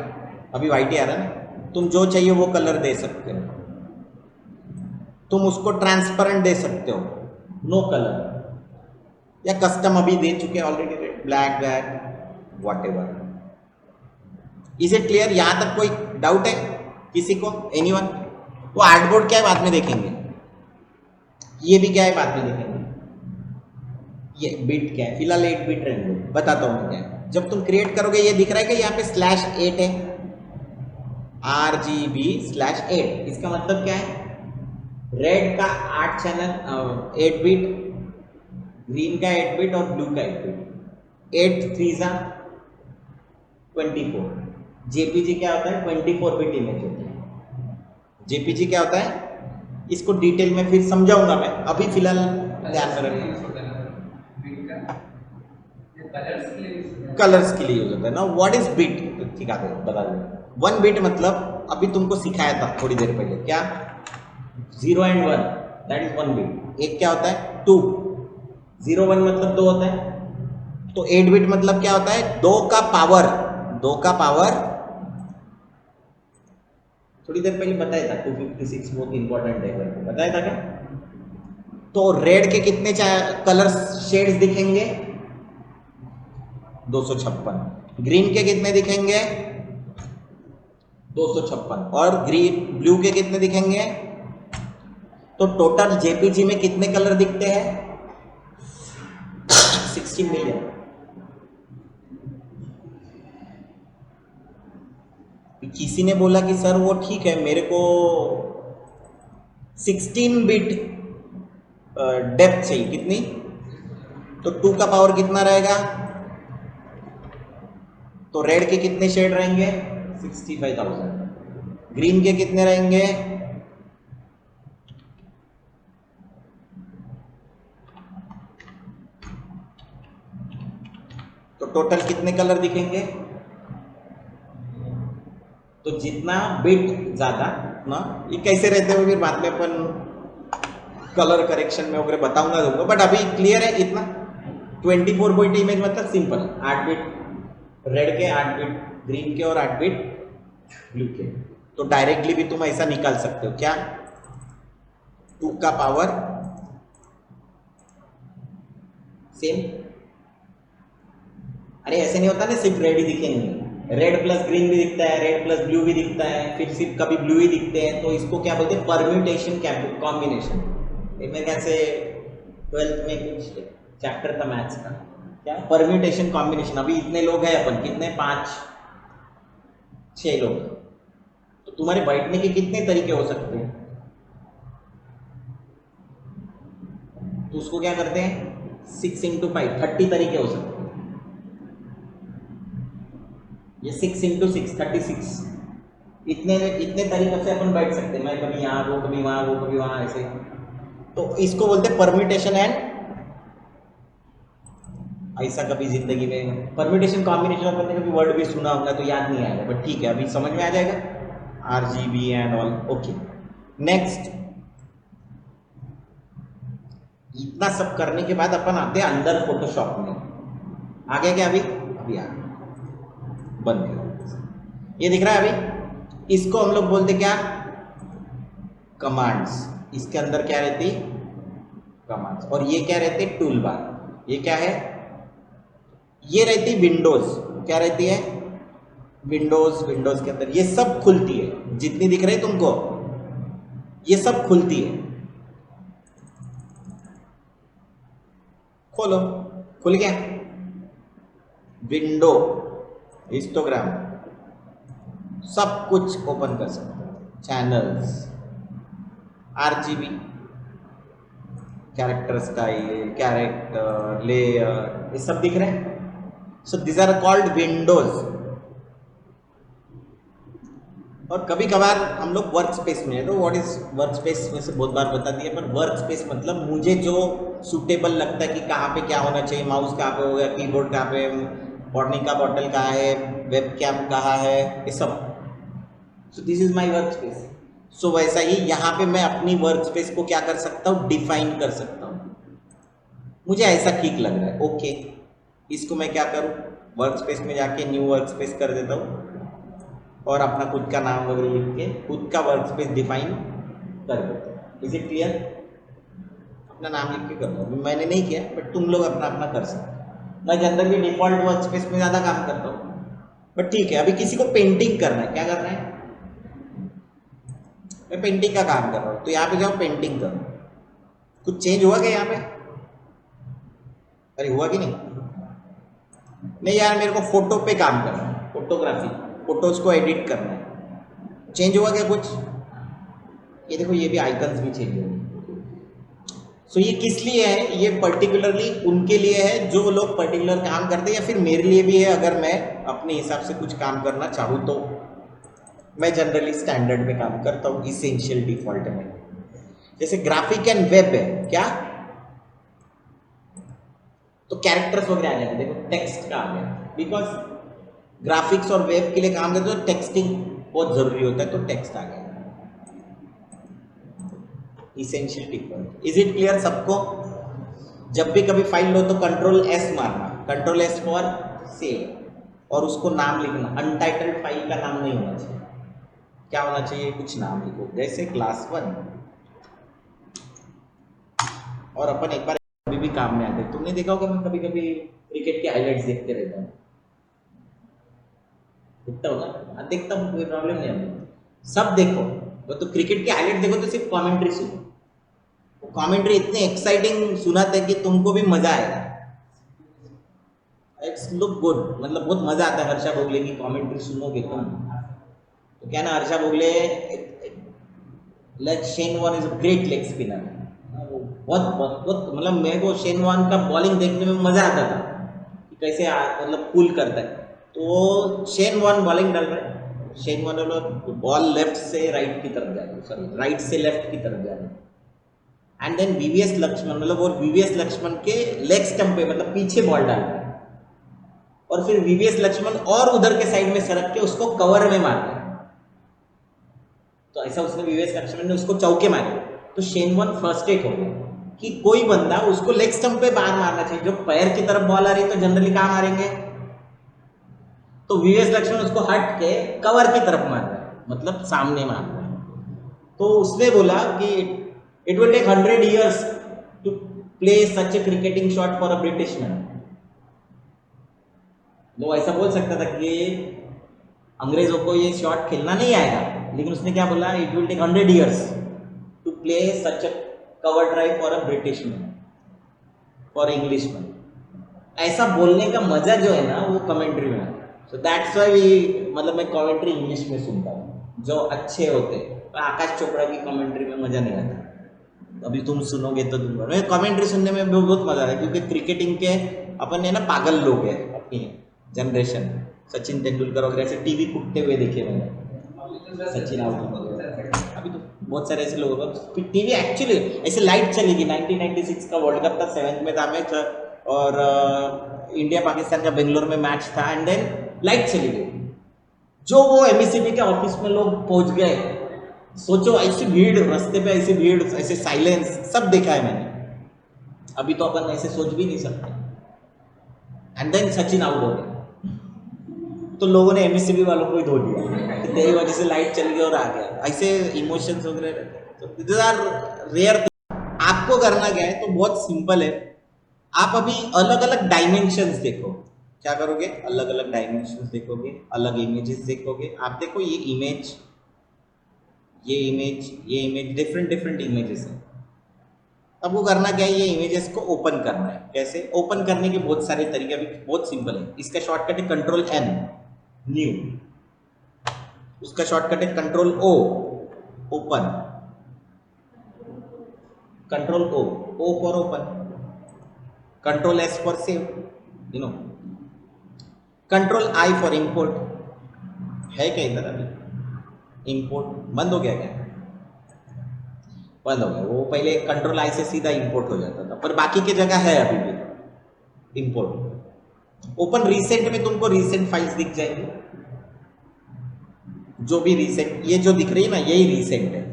अभी वाइट ही आ रहा है ना, तुम जो चाहिए वो कलर दे सकते हो, तुम उसको ट्रांसपेरेंट दे सकते हो, नो कलर, या कस्टम अभी दे चुके already, black black what ever. Is it clear, यहां तक कोई डाउट है किसी को, एनीवन? वो आर्टबोर्ड क्या है बाद में देखेंगे, ये भी क्या है बाद में देखेंगे, ये बिट क्या है, फिलहाल 8 बिट रहने दो, बताता हूँ क्या है। जब तुम क्रिएट करोगे ये दिख रहा है कि यहाँ पे /8 है, RGB/8। इसका मतलब क्या है? रेड का 8 चैनल 8 बिट, ग्रीन का 8 बिट और ब्लू का 8 बिट। 8 3 जा 24। जेपीजी क्या होता है? 24 बिट इमेज होती है। जेपीजी क्या होता है? इसको डिटेल में फिर समझाऊंगा मैं, अभी फिलहाल ध्यान में रखना। कलर्स के लिए यूज होता है ना। What is bit? ठीक है, बता दो। 1 बिट मतलब अभी तुमको सिखाया था थोड़ी देर पहले, क्या? 0 एंड 1, दैट इज 1 बिट। एक क्या होता है? 2। 0 1 मतलब 2 होता है। तो 8 बिट मतलब क्या होता है? 2 का पावर। 2 का पावर थोड़ी देर पहले बताया था, 256 बहुत इंपॉर्टेंट है, बताया था क्या? तो रेड के कितने कलर शेड्स दिखेंगे? 256। ग्रीन के कितने दिखेंगे? 256। और ग्रीन ब्लू के कितने दिखेंगे? तो टोटल जेपीजी में कितने कलर दिखते हैं? 16 मिलियन। किसी ने बोला कि सर वो ठीक है, मेरे को 16 बिट डेप्थ चाहिए। कितनी? तो 2 का पावर कितना रहेगा? तो रेड के कितने शेड रहेंगे? 65,000। ग्रीन के कितने रहेंगे? तो टोटल कितने कलर दिखेंगे? तो जितना बिट ज्यादा ना, ये कैसे रहते हो फिर बाद में अपन कलर करेक्शन में वगैरह बताऊंगा तुमको, बट अभी क्लियर है इतना। 24 बिट इमेज मतलब सिंपल 8 बिट रेड के, 8 बिट ग्रीन के और 8 बिट ब्लू के। तो डायरेक्टली भी तुम ऐसा निकाल सकते हो, क्या? 2 का पावर सेम। अरे ऐसे नहीं होता ना सिर्फ रेड ही दिखेंगे, रेड प्लस ग्रीन भी दिखता है, रेड प्लस ब्लू भी दिखता है, फिर सिर्फ कभी ब्लू ही दिखते हैं। तो इसको क्या बोलते हैं? Permutation combination. मेरे ख्याल से 12th में कुछ चैप्टर था मैथ्स का, क्या? Permutation combination. अभी इतने लोग हैं अपन, कितने? 5 6 लोग। तो तुम्हारे बैठने के कितने तरीके हो सकते हैं? तो उसको क्या करते हैं? 6 × 5 30 तरीके हो सकते हैं। ये 6 × 6 36। इतने इतने तरीकों से अपन बैठ सकते हैं। मैं कभी यहाँ, वो कभी वहाँ, वो कभी वहाँ, ऐसे। तो इसको बोलते हैं परम्यूटेशन एंड, ऐसा कभी जिंदगी में परम्यूटेशन कॉम्बिनेशन अपन ने कभी वर्ड भी सुना होगा तो याद नहीं आएगा, बट ठीक है अभी समझ में आ जाएगा। RGB and all, okay. Next, इतना सब करने के बाद अपन आते हैं अंदर फोटोशॉप में। आ गया क्या? अभी आ गया। बंद कर, ये दिख रहा है अभी। इसको हम लोग बोलते क्या? कमांड्स। इसके अंदर क्या रहती? कमांड्स। और ये क्या रहते? Tool bar. ये क्या है? ये रहती विंडोज। क्या रहती है? विंडोज। विंडोज के अंदर ये सब खुलती है, जितनी दिख रही है तुमको ये सब खुलती है। खोलो, खुल गया विंडो, हिस्टोग्राम, सब कुछ ओपन कर सकते हो। Channels, RGB, character style, character layer, ये सब दिख रहे हैं। So this are called windows. और कभी कभार हम लोग वर्क स्पेस में है, तो व्हाट इज वर्क स्पेस में से बहुत बार बता दिया, पर वर्क स्पेस मतलब मुझे जो सूटेबल लगता है कि कहाँ पे क्या होना चाहिए, माउस कहाँ पे होगा, कीबोर्ड कहाँ पे, पानी का बॉटल कहाँ है, वेब कैम कहाँ है, ये सब। So this is my work space. So वैसा ही यहाँ पे मैं अपनी वर्क स्पेस को क्या कर सकता हूँ? डिफाइन कर सकता हूँ। मुझे ऐसा ठीक लग रहा है, ओके। इसको मैं क्या करूँ? वर्क स्पेस में जाके न्यू वर्क स्पेस कर देता हूँ और अपना खुद का नाम वगैरह लिख के खुद का वर्क स्पेस डिफाइन कर देता हूँ। Is it clear? अपना नाम लिख के कर दो। मैंने नहीं किया, बट तुम लोग अपना अपना कर सकते हो। मैं जनरली डिफॉल्ट वर्क स्पेस में ज़्यादा काम करता हूँ, बट ठीक है। अभी किसी को पेंटिंग करना है, क्या करना है? मैं पेंटिंग का काम कर रहा हूँ, तो यहाँ पे जाओ पेंटिंग करो। कुछ चेंज हुआ क्या यहाँ पे? अरे हुआ कि नहीं? नहीं यार, मेरे को फोटो पे काम करना है, फोटोग्राफी, फोटोज को एडिट करना है। चेंज हुआ क्या कुछ? ये देखो, ये भी आइकन्स भी चेंज हो गए। सो ये किस लिए है? ये पर्टिकुलरली उनके लिए है जो लोग पर्टिकुलर काम करते हैं, या फिर मेरे लिए भी है अगर मैं अपने हिसाब से कुछ काम करना चाहूँ तो। मैं जनरली स्टैंडर्ड में काम करता हूँ, इसेंशियल डिफॉल्ट में। जैसे ग्राफिक एंड वेब है क्या, तो कैरेक्टर्स वगैरह आ जाएंगे। देखो टेक्स्ट का आ गया, बिकॉज ग्राफिक्स और वेब के लिए काम करते हो तो टेक्सटिंग बहुत जरूरी होता है, तो टेक्स्ट आ गया। Essential default. Is it clear सबको? जब भी कभी फाइल लो तो कंट्रोल एस मारना, कंट्रोल एस फॉर सेव, और उसको नाम लिखना। अनटाइटल्ड फाइल का नाम नहीं होना चाहिए। क्या होना चाहिए? कुछ नाम लिखो, जैसे क्लास 1। और अपन एक बार अभी भी काम में आते हैं। तुमने देखा होगा, मैं कभी कभी क्रिकेट के हाइलाइट्स देखते रहता हूँ। देखता होगा? हाँ, देखता हूँ, कोई प्रॉब्लम नहीं है। सब देखो, वो तो क्रिकेट के हाइलाइट देखो तो सिर्फ कमेंट्री सुनो। वो कमेंट्री इतने एक्साइटिंग सुनाते हैं कि तुमको भी मजा आएगा। इट्स लुक गुड, मतलब बहुत मजा आता है हर्षा भोगले की कमेंट्री सुनोगे तुम। तो क्या ना, Harsha Bhogle like Shane Warne is a great leg spinner. बहुत बहुत बहुत, मतलब मेरे को शेन वॉर्न का बॉलिंग देखने में मजा आता था कि कैसे मतलब पुल करता है। तो शेन वॉर्न बॉलिंग डाल रहा है, शेन वॉर्न बॉल लेफ्ट से राइट की तरफ जा रही है, सॉरी राइट से लेफ्ट की तरफ जा रही है। एंड देन वीवीएस लक्ष्मण, मतलब वो वीवीएस लक्ष्मण के लेग स्टंप पे, मतलब पीछे बॉल डाल रहा है, और फिर वीवीएस लक्ष्मण और उधर के साइड में सरक के उसको कवर में मार रहा है। तो ऐसा उसने वीवीएस लक्ष्मण ने उसको चौके मारे, तो शेन वॉर्न फ्रस्ट्रेट हो गया कि कोई बंदा उसको लेग स्टंप पे बाहर मारना चाहिए। जो पैर की तरफ बॉल आ रही तो जनरली कहां मारेंगे? तो वीवीएस लक्ष्मण उसको हट के कवर की तरफ मार रहा है, मतलब सामने मार रहा है। तो उसने बोला कि it will take 100 years to play such a cricketing shot for a British man. वो ऐसा बोल सकता था कि अंग्रेजों को ये शॉट खेलना नहीं आएगा, लेकिन उसने क्या बोला? It will take 100 years to play such a cover drive for a British man, for English man. ऐसा बोलने का मजा जो है ना, वो कमेंट्री में आता है। सो दैट्स व्हाई मतलब मैं कमेंट्री इंग्लिश में सुनता हूँ, जो अच्छे होते हैं। आकाश चोपड़ा की कमेंट्री में मजा नहीं आता। अभी तुम सुनोगे तो तुम, कमेंट्री सुनने में बहुत मजा आता है, क्योंकि क्रिकेटिंग के अपन है ना पागल लोग हैं अपनी जनरेशन। सचिन तेंदुलकर वगैरह ऐसे टीवी फूटते हुए देखे मैंने, सचिन आउट। अभी तो बहुत सारे ऐसे लोग हैं टीवी एक्चुअली ऐसे लाइट चलेगी। 1996 का वर्ल्ड कप था, 7th में था मैच, और इंडिया पाकिस्तान का बेंगलोर में मैच था, एंड देन लाइट चली गई। जो वो एमईसीबी के ऑफिस में लोग पहुंच गए, सोचो ऐसी भीड़ रास्ते पे, ऐसी भीड़, ऐसे साइलेंस, सब देखा है मैंने। अभी तो अपन ऐसे सोच भी नहीं सकते। एंड देन सचिन आउट हो गए, तो लोगों ने एमएससीबी वालों को ही धो दिया कि तेरी वजह से लाइट चल गई और आ गया। ऐसे इमोशंस वगैरह रहते हैं, तो दिस आर रेयर। आपको करना क्या है? तो बहुत सिंपल है। आप अभी अलग अलग डायमेंशंस देखो। क्या करोगे? अलग अलग डायमेंशंस देखोगे, अलग इमेजेस देखोगे। आप देखो ये इमेज, ये इमेज, ये इमेज, डिफरेंट डिफरेंट इमेजेस है। अब वो करना क्या है? ये इमेजेस को ओपन करना है। कैसे ओपन करने के बहुत सारे तरीके, अभी बहुत सिंपल है। इसका शॉर्टकट है कंट्रोल एन, न्यू। उसका शॉर्टकट है control O, open. Control O, O for open. Control S for save, you know. Control I for import. है क्या इधर? अभी इंपोर्ट बंद हो गया क्या? बंद हो गया। वो पहले कंट्रोल आई से सीधा इंपोर्ट हो जाता था, पर बाकी की जगह है अभी भी इंपोर्ट। ओपन रिसेंट में तुमको रिसेंट फाइल्स दिख जाएंगी, जो भी रिसेंट, ये जो दिख रही है ना, यही रिसेंट है।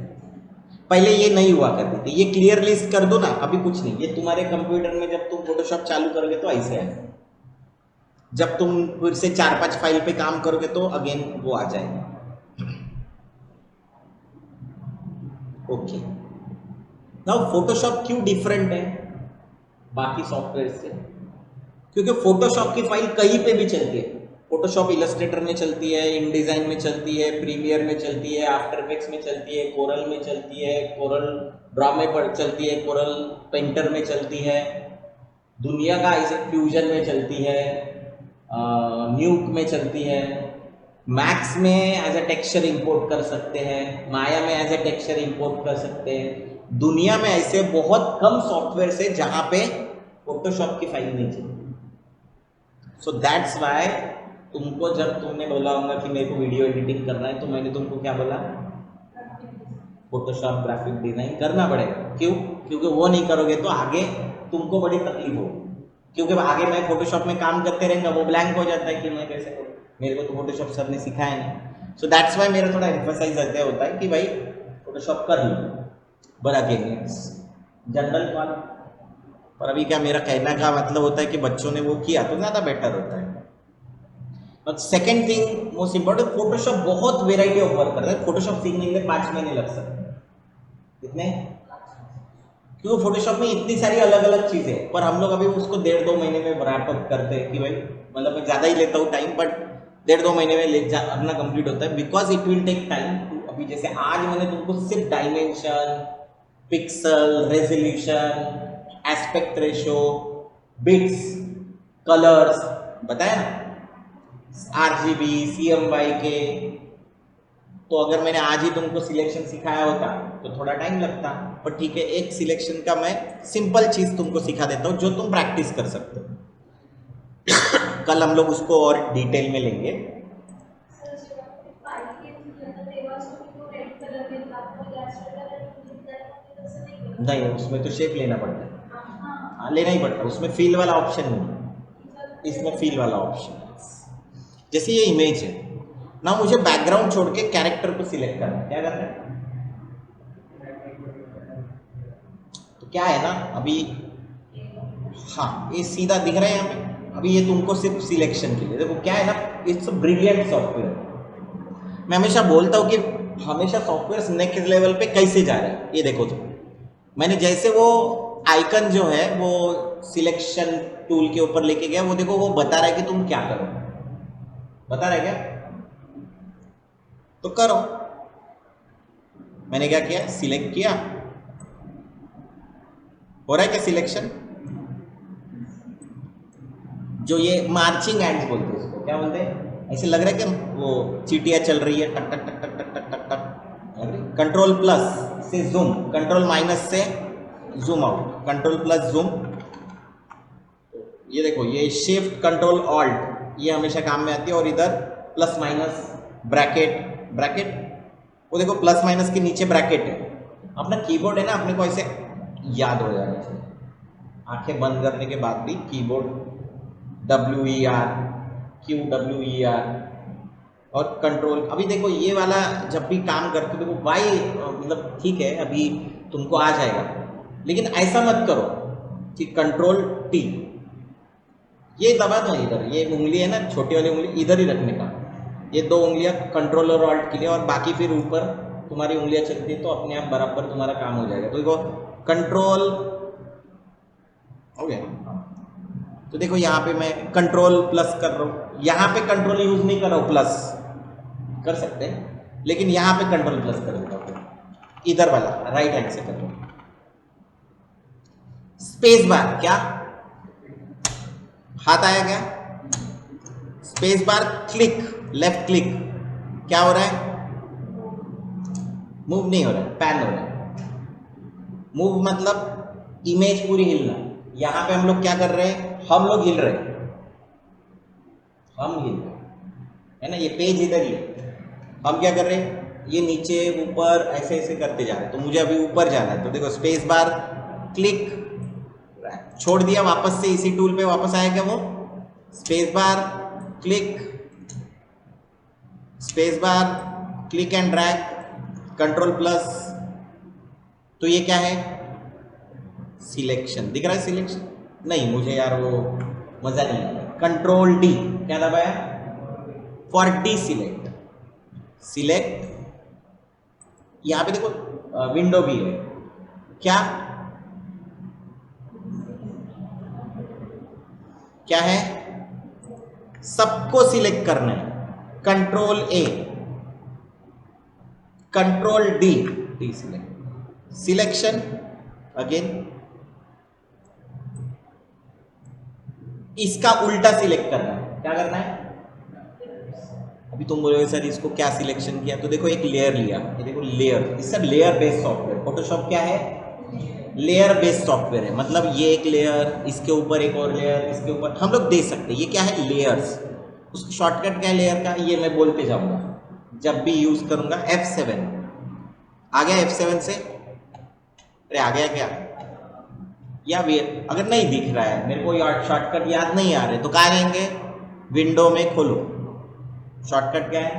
पहले ये नहीं हुआ करती थी। ये क्लियर लिस्ट कर दो ना, अभी कुछ नहीं। ये तुम्हारे कंप्यूटर में जब तुम फोटोशॉप चालू करोगे तो ऐसे है। जब तुम फिर से 4-5 फाइल पे काम करोगे तो अगेन वो आ जाएगा। ओके, नाउ फोटोशॉप क्यों डिफरेंट है बाकी सॉफ्टवेयर से? क्योंकि फोटोशॉप की फाइल कहीं पे भी चलती है। फोटोशॉप इलस्ट्रेटर में चलती है, इनडिजाइन में चलती है, प्रीमियर में चलती है, आफ्टर इफेक्ट्स में चलती है, कोरल में चलती है, कोरल ड्रॉ में चलती है, कोरल पेंटर में चलती है, दुनिया का ऐसे फ्यूजन में चलती है, न्यूक में चलती है, मैक्स में एज अ टेक्सचर इंपोर्ट कर सकते हैं, माया में एज अ टेक्सचर इंपोर्ट कर सकते हैं। दुनिया में ऐसे बहुत कम सॉफ्टवेयर से जहां पे फोटोशॉप की फाइल नहीं चाहिए। सो दैट्स वाई तुमको जब तुमने बोला होगा कि मेरे को वीडियो एडिटिंग करना है, तो मैंने तुमको क्या बोला, फोटोशॉप ग्राफिक डिजाइन करना पड़ेगा। क्यों? क्योंकि वो नहीं करोगे तो आगे तुमको बड़ी तकलीफ होगी। क्योंकि आगे मैं फोटोशॉप में काम करते रहेंगे, वो ब्लैंक हो जाता है कि मैं कैसे करूँ, मेरे को तो फोटोशॉप सर ने सिखाया नहीं। सो दैट्स वाई मेरा थोड़ा एम्फोसाइज ऐसे होता है कि भाई फोटोशॉप कर लो, बट अगेन जनरल कॉल। पर अभी क्या मेरा कहने का मतलब होता है कि बच्चों ने वो किया तो ज़्यादा बेटर होता है। और second thing most important, Photoshop बहुत वेराइटी ऑफ वर्क करता है। फोटोशॉप सीखने के लिए 5 महीने लग सकते हैं। कितने? क्योंकि फोटोशॉप में इतनी सारी अलग अलग चीजें हैं, पर हम लोग अभी उसको 1.5-2 महीने में रैप अप करते हैं कि भाई, मतलब मैं ज्यादा ही लेता हूँ टाइम, बट 1.5-2 महीने में अपना कंप्लीट होता है, because it will take time too. अभी जैसे आज मैंने तुमको सिर्फ dimension, pixel, resolution, aspect ratio, bits, colours बताया ना, RGB, CMYK। तो अगर मैंने आज ही तुमको सिलेक्शन सिखाया होता तो थोड़ा टाइम लगता, पर ठीक है, एक सिलेक्शन का मैं सिंपल चीज तुमको सिखा देता हूँ जो तुम प्रैक्टिस कर सकते हो। कल हम लोग उसको और डिटेल में लेंगे। नहीं, उसमें तो शेप लेना पड़ता है। हाँ, लेना ही पड़ता है, उसमें फील वाला ऑप्शन नहीं है, इसमें फील वाला ऑप्शन है। जैसे ये इमेज है ना, मुझे बैकग्राउंड छोड़ के कैरेक्टर को सिलेक्ट करना है। क्या करना है? तो क्या है ना अभी, हाँ ये सीधा दिख रहा है यहाँ पे। अभी ये तुमको सिर्फ सिलेक्शन के लिए, देखो क्या है ना, इट्स ब्रिलियंट सॉफ्टवेयर। मैं हमेशा बोलता हूँ कि हमेशा सॉफ्टवेयर नेक्स्ट लेवल पे कैसे जा रहे हैं। ये देखो, तो मैंने जैसे वो आइकन जो है वो सिलेक्शन टूल के ऊपर लेके गया, वो देखो वो बता रहा है कि तुम क्या करो, बता रहा है क्या, तो करो। मैंने क्या किया, सिलेक्ट किया, हो रहा है क्या सिलेक्शन। जो ये मार्चिंग एंड्स बोलते हैं, उसको क्या बोलते हैं, ऐसे लग रहा है कि वो चीटियां चल रही है, टक टक टक टक टक टक टक टक। कंट्रोल प्लस से जूम, कंट्रोल माइनस से zoom out, control plus zoom. ये देखो, ये शिफ्ट कंट्रोल ऑल्ट ये हमेशा काम में आती है, और इधर प्लस माइनस ब्रैकेट, ब्रैकेट वो देखो प्लस माइनस के नीचे ब्रैकेट है। अपना कीबोर्ड है ना, अपने को ऐसे याद हो जाएगा ऐसे, आंखें बंद करने के बाद भी कीबोर्ड WER, QWER और कंट्रोल। अभी देखो ये वाला जब भी काम करते हो, देखो वाई मतलब ठीक है अभी तुमको आ जाएगा, लेकिन ऐसा मत करो कि कंट्रोल T ये दबा दो इधर, ये उंगली है ना छोटी वाली उंगली, इधर ही रखने का। ये 2 उंगलियां कंट्रोल और ऑल्ट के लिए, और बाकी फिर ऊपर तुम्हारी उंगलियां चलती है, तो अपने आप बराबर तुम्हारा काम हो जाएगा। तो देखो कंट्रोल हो गया। तो देखो यहाँ पे मैं कंट्रोल प्लस कर रहा हूँ, यहाँ पे कंट्रोल यूज नहीं कर रहा हूँ, प्लस कर सकते हैं, लेकिन यहाँ पे कंट्रोल प्लस कर देता हूँ, इधर वाला राइट हैंड से कर रहा हूँ। स्पेस बार, क्या हाथ आया क्या, space bar click, left click, क्या हो रहा है, मूव नहीं हो रहा है, पैन हो रहा है। मूव मतलब इमेज पूरी हिलना। यहां पे हम लोग क्या कर रहे हैं, हम लोग हिल रहे हैं, हम हिल रहे है ना, ये पेज इधर ही है, हम क्या कर रहे हैं, ये नीचे ऊपर ऐसे ऐसे करते जा रहे हैं। तो मुझे अभी ऊपर जाना है, तो देखो स्पेस बार क्लिक, छोड़ दिया, वापस से इसी टूल पे वापस आया क्या वो, space bar click, space bar click and drag, control plus. तो ये क्या है, सिलेक्शन दिख रहा है, सिलेक्शन नहीं, मुझे यार वो मजा नहीं आया। कंट्रोल D क्या दबाया, फॉर डी सिलेक्ट, सिलेक्ट। यहां पे देखो विंडो भी है, क्या क्या है, सबको सिलेक्ट करना है, control A, control D, D select, selection again. इसका उल्टा सिलेक्ट करना है, क्या करना है, अभी तुम बोलोगे सर इसको क्या सिलेक्शन किया, तो देखो एक लेयर लिया, ये देखो लेयर, इससे लेयर बेस्ड सॉफ्टवेयर। फोटोशॉप क्या है? लेयर बेस्ड सॉफ्टवेयर है, मतलब ये एक लेयर, इसके ऊपर एक और लेयर, इसके ऊपर हम लोग दे सकते हैं। ये क्या है? लेयर्स। उसका शॉर्टकट क्या है लेयर का? ये मैं बोलते जाऊंगा जब भी यूज करूंगा। F7 आ गया। F7 से अरे आ गया क्या? या भी अगर नहीं दिख रहा है मेरे को, यार शॉर्टकट याद नहीं आ रहे, तो कहाँ जाएंगे? विंडो में खोलो, शॉर्टकट क्या है?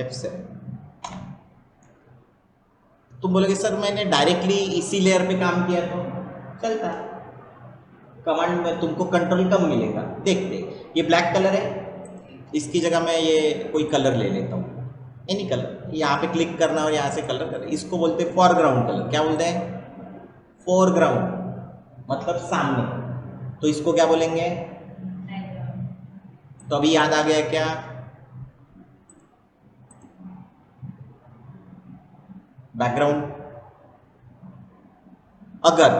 F7। तुम बोलोगे सर मैंने डायरेक्टली इसी लेयर पे काम किया तो चलता है, कमांड में तुमको कंट्रोल कम मिलेगा। देखते, ये ब्लैक कलर है, इसकी जगह मैं ये कोई कलर ले लेता हूँ, एनी कलर। यहाँ पे क्लिक करना और यहाँ से कलर करना, इसको बोलते हैं फॉरग्राउंड कलर। क्या बोलते हैं? फोरग्राउंड मतलब सामने, तो इसको क्या बोलेंगे? तो अभी याद आ गया क्या? बैकग्राउंड। अगर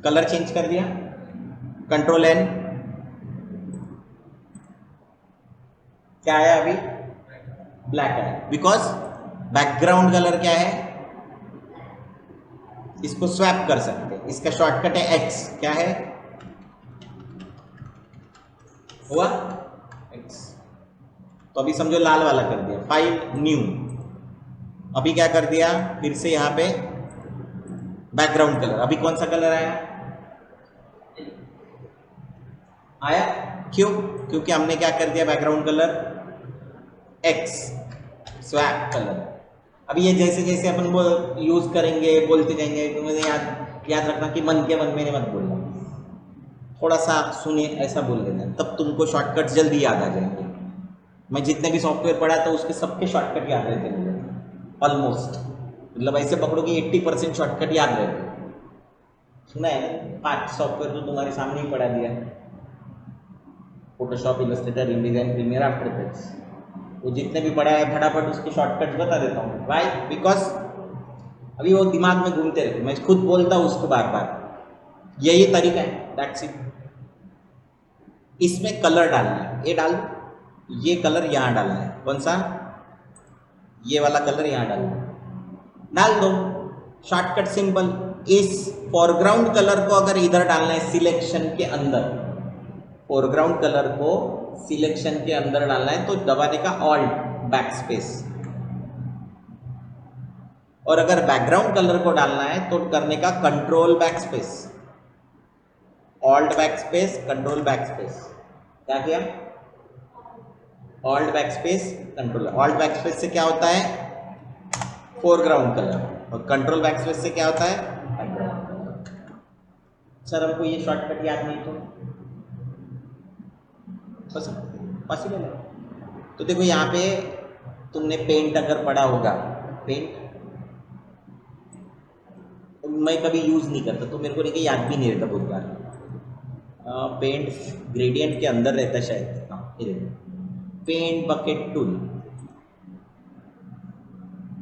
कलर चेंज कर दिया, कंट्रोल एन, क्या आया अभी? ब्लैक आया, बिकॉज बैकग्राउंड कलर क्या है? इसको स्वैप कर सकते हैं, इसका शॉर्टकट है एक्स। क्या है? हुआ एक्स। तो अभी समझो लाल वाला कर दिया, फाइल न्यू, अभी क्या कर दिया फिर से यहाँ पे बैकग्राउंड कलर। अभी कौन सा कलर आया? आया क्यों? क्योंकि हमने क्या कर दिया? Background colour x, swap colour. अब ये जैसे जैसे अपन यूज करेंगे, बोलते जाएंगे, तो मुझे याद रखना कि मन के मन में मत बोलना, थोड़ा सा सुनिए, ऐसा बोल लेना, तब तुमको शॉर्टकट जल्दी याद आ जाएंगे। मैं जितने भी सॉफ्टवेयर पढ़ा था उसके सबके शॉर्टकट याद रहते मुझे ऑलमोस्ट, मतलब ऐसे पकड़ो कि 80% शॉर्टकट याद रहते। सुना है ना? 5 सॉफ्टवेयर तो तुम्हारे सामने ही पढ़ा दिया, Photoshop, Illustrator, InDesign, Premiere, After Effects. वो जितने भी पढ़ा है फटाफट उसके शॉर्टकट्स बता देता हूँ। वाई? बिकॉज अभी वो दिमाग में घूमते रहते, मैं खुद बोलता हूँ उसको बार बार, यही तरीका है, दैट्स इट। इसमें कलर डालना है, ये डाल दो, ये कलर यहाँ डालना है, कौन सा? ये वाला कलर यहाँ डालना है, डाल दो, शॉर्टकट सिंपल। इस फोरग्राउंड कलर को अगर इधर डालना है सिलेक्शन के अंदर, फोरग्राउंड कलर को सिलेक्शन के अंदर डालना है तो दबाने का ऑल्ट बैकस्पेस, और अगर बैकग्राउंड कलर को डालना है तो करने का control backspace, alt backspace, control backspace. क्या किया? Alt backspace, control. Alt backspace से क्या होता है? फोरग्राउंड कलर, और कंट्रोल बैकस्पेस से क्या होता है? Background colour. सर हमको ये शॉर्टकट याद नहीं तो पॉसिबल है। तो देखो यहाँ पे तुमने पेंट अगर पढ़ा होगा, पेंट मैं कभी यूज नहीं करता तो मेरे को नहीं, याद भी नहीं रहता बहुत बार। पेंट ग्रेडियंट के अंदर रहता शायद, हाँ ये देखो, पेंट बकेट टूल,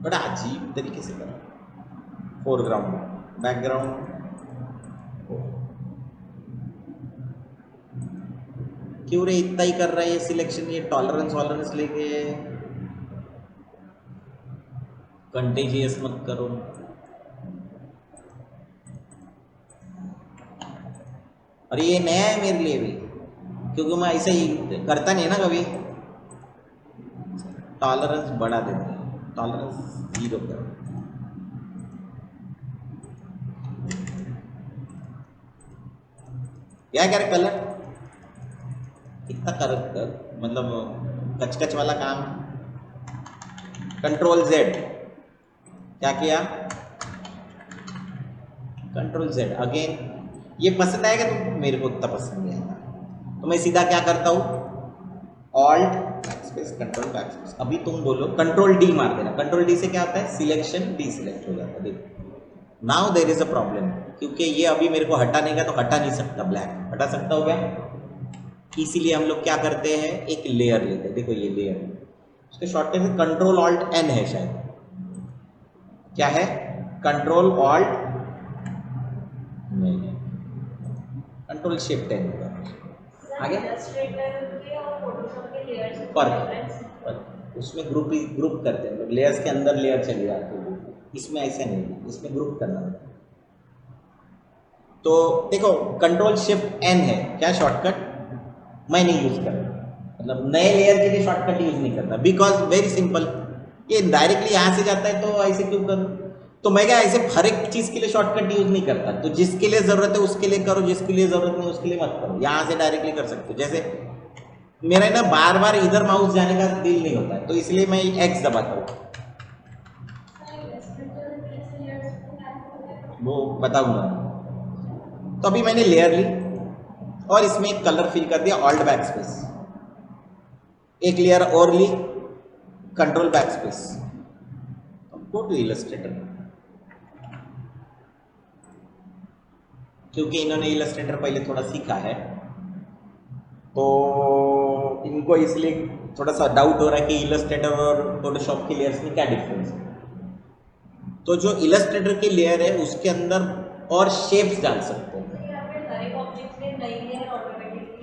बड़ा अजीब तरीके से करा। फोरग्राउंड, बैकग्राउंड, क्यों रे इतना ही कर रहा है ये सिलेक्शन? ये टॉलरेंस वॉलरेंस लेके कंटेजियस मत करो। और ये नया है मेरे लिए भी, क्योंकि मैं ऐसे ही करता नहीं ना कभी। टॉलरेंस बढ़ा देते हैं, टॉलरेंस 0 करो। क्या करे कलर कितना कर, मतलब कचकच वाला काम। कंट्रोल Z, क्या किया? Control Z again. ये पसंद आएगा तुमको? मेरे को उतना पसंद नहीं आता, तो मैं सीधा क्या करता हूँ? Alt backspace, control backspace. अभी तुम बोलो कंट्रोल D मार देना, कंट्रोल D से क्या होता है? सिलेक्शन डी सिलेक्ट हो जाता है। देखो now there is a problem, क्योंकि ये अभी मेरे को हटाने का तो हटा नहीं सकता, ब्लैक हटा सकता हो क्या? इसीलिए हम लोग क्या करते हैं? एक लेयर लेते हैं। देखो ये लेयर, उसके शॉर्टकट कंट्रोल ऑल्ट N है शायद। क्या है? कंट्रोल ऑल्ट नहीं, कंट्रोल शिफ्ट N होगा। आगे इलस्ट्रेटर के और फोटोशॉप के लेयर्स में पर उसमें ग्रुप करते हैं, लेयर्स के अंदर लेयर चली जाती है, इसमें ऐसे नहीं है, इसमें ग्रुप करना होता है। तो देखो कंट्रोल शिफ्ट एन है क्या शॉर्टकट, मैं नहीं यूज करता, मतलब नए लेयर के लिए शॉर्टकट यूज नहीं करता, बिकॉज वेरी सिंपल, ये डायरेक्टली यहाँ से जाता है तो ऐसे क्यों करूँ, तो मैं क्या ऐसे हर एक चीज के लिए शॉर्टकट यूज नहीं करता, तो जिसके लिए जरूरत है उसके लिए करो, जिसके लिए जरूरत नहीं उसके लिए मत करो, यहाँ से डायरेक्टली कर सकते हो। जैसे मेरा ना बार बार इधर माउस जाने का दिल नहीं होता है, तो इसलिए मैं एक्स दबाता हूँ, वो बताऊंगा। तो अभी मैंने लेयर ली और इसमें एक कलर फिल कर दिया, ऑल्ट बैक स्पेस, एक लेयर और ली, control back space, go to Illustrator, क्योंकि इन्होंने इलस्ट्रेटर पहले थोड़ा सीखा है तो इनको इसलिए थोड़ा सा डाउट हो रहा है कि इलस्ट्रेटर और फोटोशॉप के लेयर्स में क्या डिफरेंस है। तो जो इलस्ट्रेटर की लेयर है उसके अंदर और शेप्स डाल सकते हैं।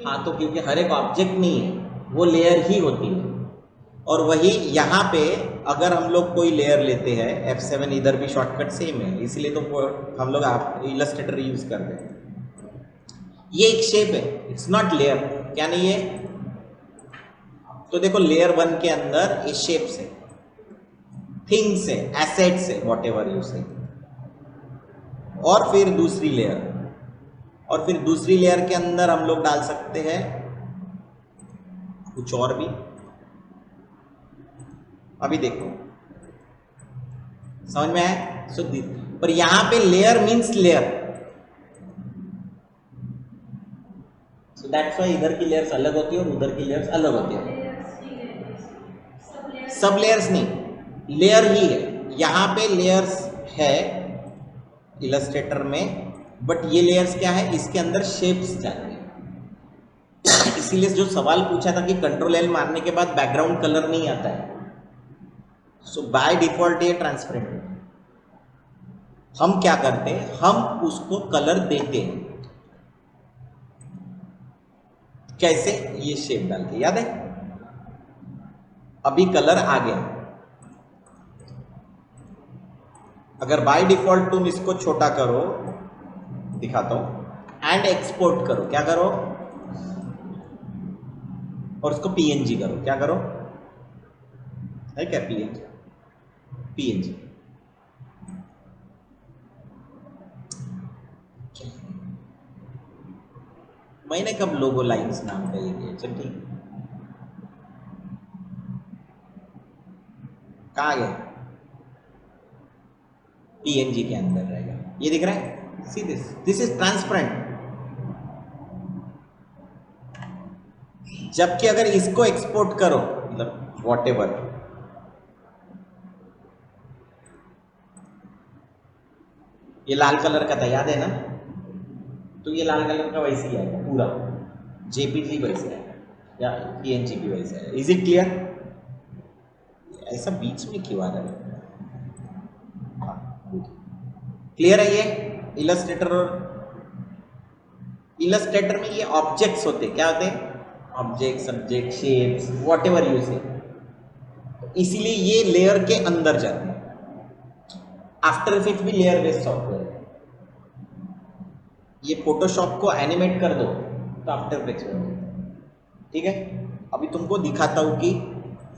हाँ, तो क्योंकि हर एक ऑब्जेक्ट नहीं है, वो लेयर ही होती है, और वही यहाँ पे अगर हम लोग कोई लेयर लेते हैं F7, इधर भी शॉर्टकट सेम है, इसलिए तो हम लोग इलस्ट्रेटर यूज करते हैं। ये एक शेप है, इट्स नॉट लेयर, क्या नहीं है, तो देखो लेयर 1 के अंदर ये शेप्स है, थिंग्स है, एसेट्स है, वॉट एवर यू से, और फिर दूसरी लेयर, और फिर दूसरी लेयर के अंदर हम लोग डाल सकते हैं कुछ और भी। अभी देखो समझ में आया, सो पर यहां पे layer means layer, so that's why इधर की लेयर्स अलग होती है और उधर की लेयर्स अलग होती है। सब लेयर्स नहीं, लेयर ही है, यहां पे लेयर्स है इलस्ट्रेटर में, बट ये लेयर्स क्या है, इसके अंदर शेप्स जाते हैं। इसीलिए जो सवाल पूछा था कि कंट्रोल एल मारने के बाद बैकग्राउंड कलर नहीं आता है, सो बाय डिफॉल्ट ये ट्रांसपेरेंट है। हम क्या करते हैं, हम उसको कलर देते हैं, कैसे, ये शेप डाल के, याद है, अभी कलर आ गया। अगर बाय डिफॉल्ट तुम इसको छोटा करो, दिखाता हूं, एंड एक्सपोर्ट करो, क्या करो, और उसको पीएनजी करो, क्या करो, है क्या पीएनजी, पीएनजी, मैंने कब लोगो लाइंस नाम का ये दिया, चल ठीक, कहाँ गया, पीएनजी के अंदर रहेगा, ये दिख रहा है, सी दिस इज ट्रांसपेरेंट। जबकि अगर इसको एक्सपोर्ट करो, मतलब वॉट एवर, ये लाल कलर का था, याद है ना, तो ये लाल कलर का वैसे ही आएगा पूरा, जेपीजी वैसे आएगा या पीएनजी भी वैसे आएगा। इज इट क्लियर, ऐसा बीच में क्यों आ रहा है, क्लियर है ये। इलस्ट्रेटर और इलस्ट्रेटर में ये ऑब्जेक्ट्स होते, क्या होते हैं, object, subject, shapes, what ever you से, इसीलिए ये लेयर के अंदर जाते हैं। आफ्टर इफेक्ट भी लेयर बेस्ड सॉफ्टवेयर है, ये फोटोशॉप को एनिमेट कर दो तो आफ्टर इफेक्ट्स में, ठीक है। अभी तुमको दिखाता हूँ कि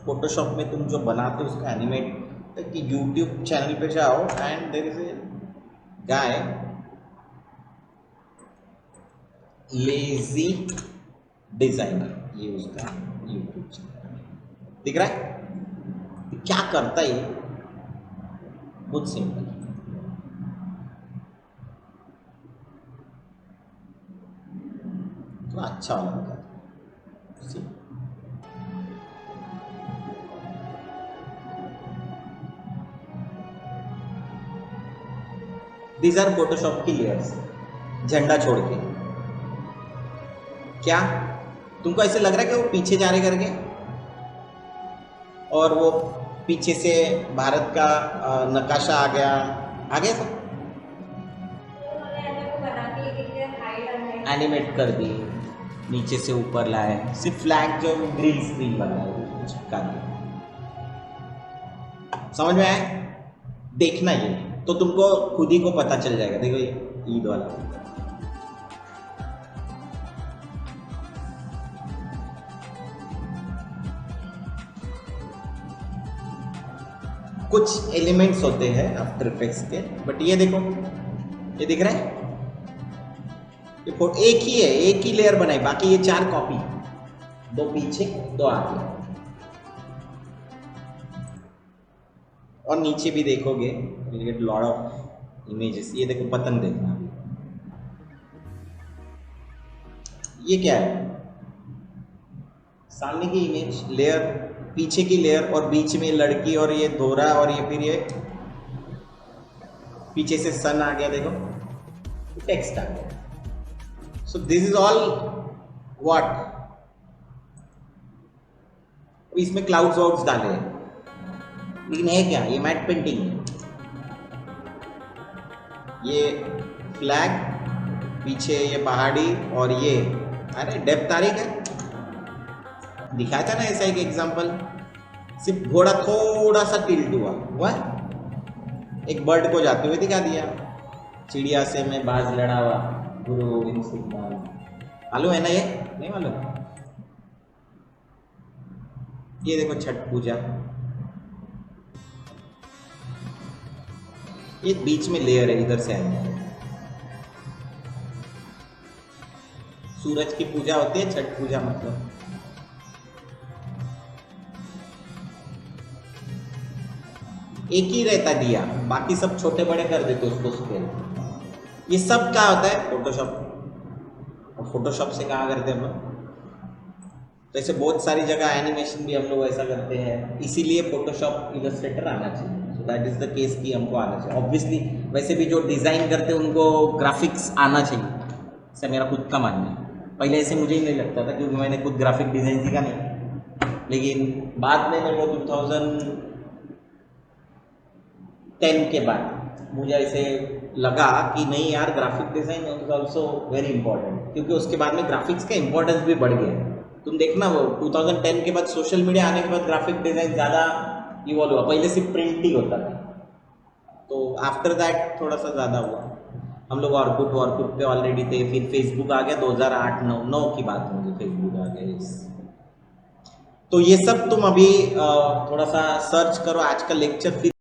फोटोशॉप में तुम जो बनाते हो उसका एनिमेट, कि यूट्यूब चैनल पे जाओ and there is a guy lazy designer, ये उसका यूट्यूब चैनल दिख रहा है, क्या करता है ये, बहुत सिंपल, तो अच्छा वाला दीज आर फोटोशॉप की लेयर्स, झंडा छोड़ के, क्या तुमको ऐसे लग रहा है कि वो पीछे जा रहे करके, और वो पीछे से भारत का नक्काशा आ गया सब एनिमेट कर दी, नीचे से ऊपर लाया है, सिर्फ फ्लैग जो ग्रीन स्क्रीन वाला है वो चिपका दिया। समझ में आया? देखना ये तो तुमको खुद ही को पता चल जाएगा। देखो ये ईद वाला, कुछ एलिमेंट्स होते हैं आफ्टर इफेक्ट्स के, बट ये देखो, ये दिख रहा है, ये फोटो एक ही है, एक ही लेयर बनाई, बाकी ये 4 कॉपी, 2 पीछे 2 आगे। और नीचे भी देखोगे लॉट ऑफ इमेजेस। ये देखो पतंग देखना अभी, ये क्या है? सामने की इमेज लेयर, पीछे की लेयर, और बीच में लड़की और ये दोहरा, और ये फिर ये पीछे से सन आ गया, देखो टेक्स्ट आ गया। सो दिस इज ऑल व्हाट, इसमें क्लाउड्स वर्ड्स डाले हैं, लेकिन है क्या? ये मैट पेंटिंग है। ये फ्लैग, पीछे ये पहाड़ी, और ये अरे डेप्थ आ रही क्या? दिखाया था ना ऐसा एक एग्जांपल, सिर्फ घोड़ा थोड़ा सा टिल्ट हुआ है, एक बर्ड को जाते हुए दिखा दिया, चिड़िया से मैं बाज लड़ा हुआ, गुरु गोविंद सिंह। मालूम है ना? ये नहीं मालूम? ये देखो छठ पूजा, ये बीच में लेयर है, इधर से आएंगे। सूरज की पूजा होती है छठ पूजा, मतलब एक ही रहता दिया, बाकी सब छोटे बड़े कर देते उसको स्केल। ये सब क्या होता है? फोटोशॉप। और फोटोशॉप से कहाँ करते हैं हम लोग? तो ऐसे बहुत सारी जगह एनिमेशन भी हम लोग ऐसा करते हैं, इसीलिए फोटोशॉप इलस्ट्रेटर आना चाहिए। So that is the case कि हमको आना चाहिए। ऑब्वियसली वैसे भी जो डिज़ाइन करते हैं उनको ग्राफिक्स आना चाहिए, ऐसा मेरा खुद का मानना है। पहले ऐसे मुझे ही नहीं लगता था, क्योंकि मैंने खुद ग्राफिक डिज़ाइन सीखा नहीं, लेकिन बाद में मेरे को 2010 के बाद मुझे ऐसे लगा कि नहीं यार, graphic design is also very important, क्योंकि उसके बाद में ग्राफिक्स का इंपॉर्टेंस भी बढ़ गया। तुम देखना वो 2010 के बाद सोशल मीडिया आने के बाद ग्राफिक डिज़ाइन ज़्यादा इवॉल्व हुआ। पहले सिर्फ प्रिंट ही होता था, तो आफ्टर दैट थोड़ा सा ज़्यादा हुआ। हम लोग ऑर्कुट पे ऑलरेडी थे, फिर फेसबुक आ गया 2008-9 की बात, मुझे फेसबुक आ गया। तो ये सब तुम अभी थोड़ा सा सर्च करो। आज का लेक्चर फिर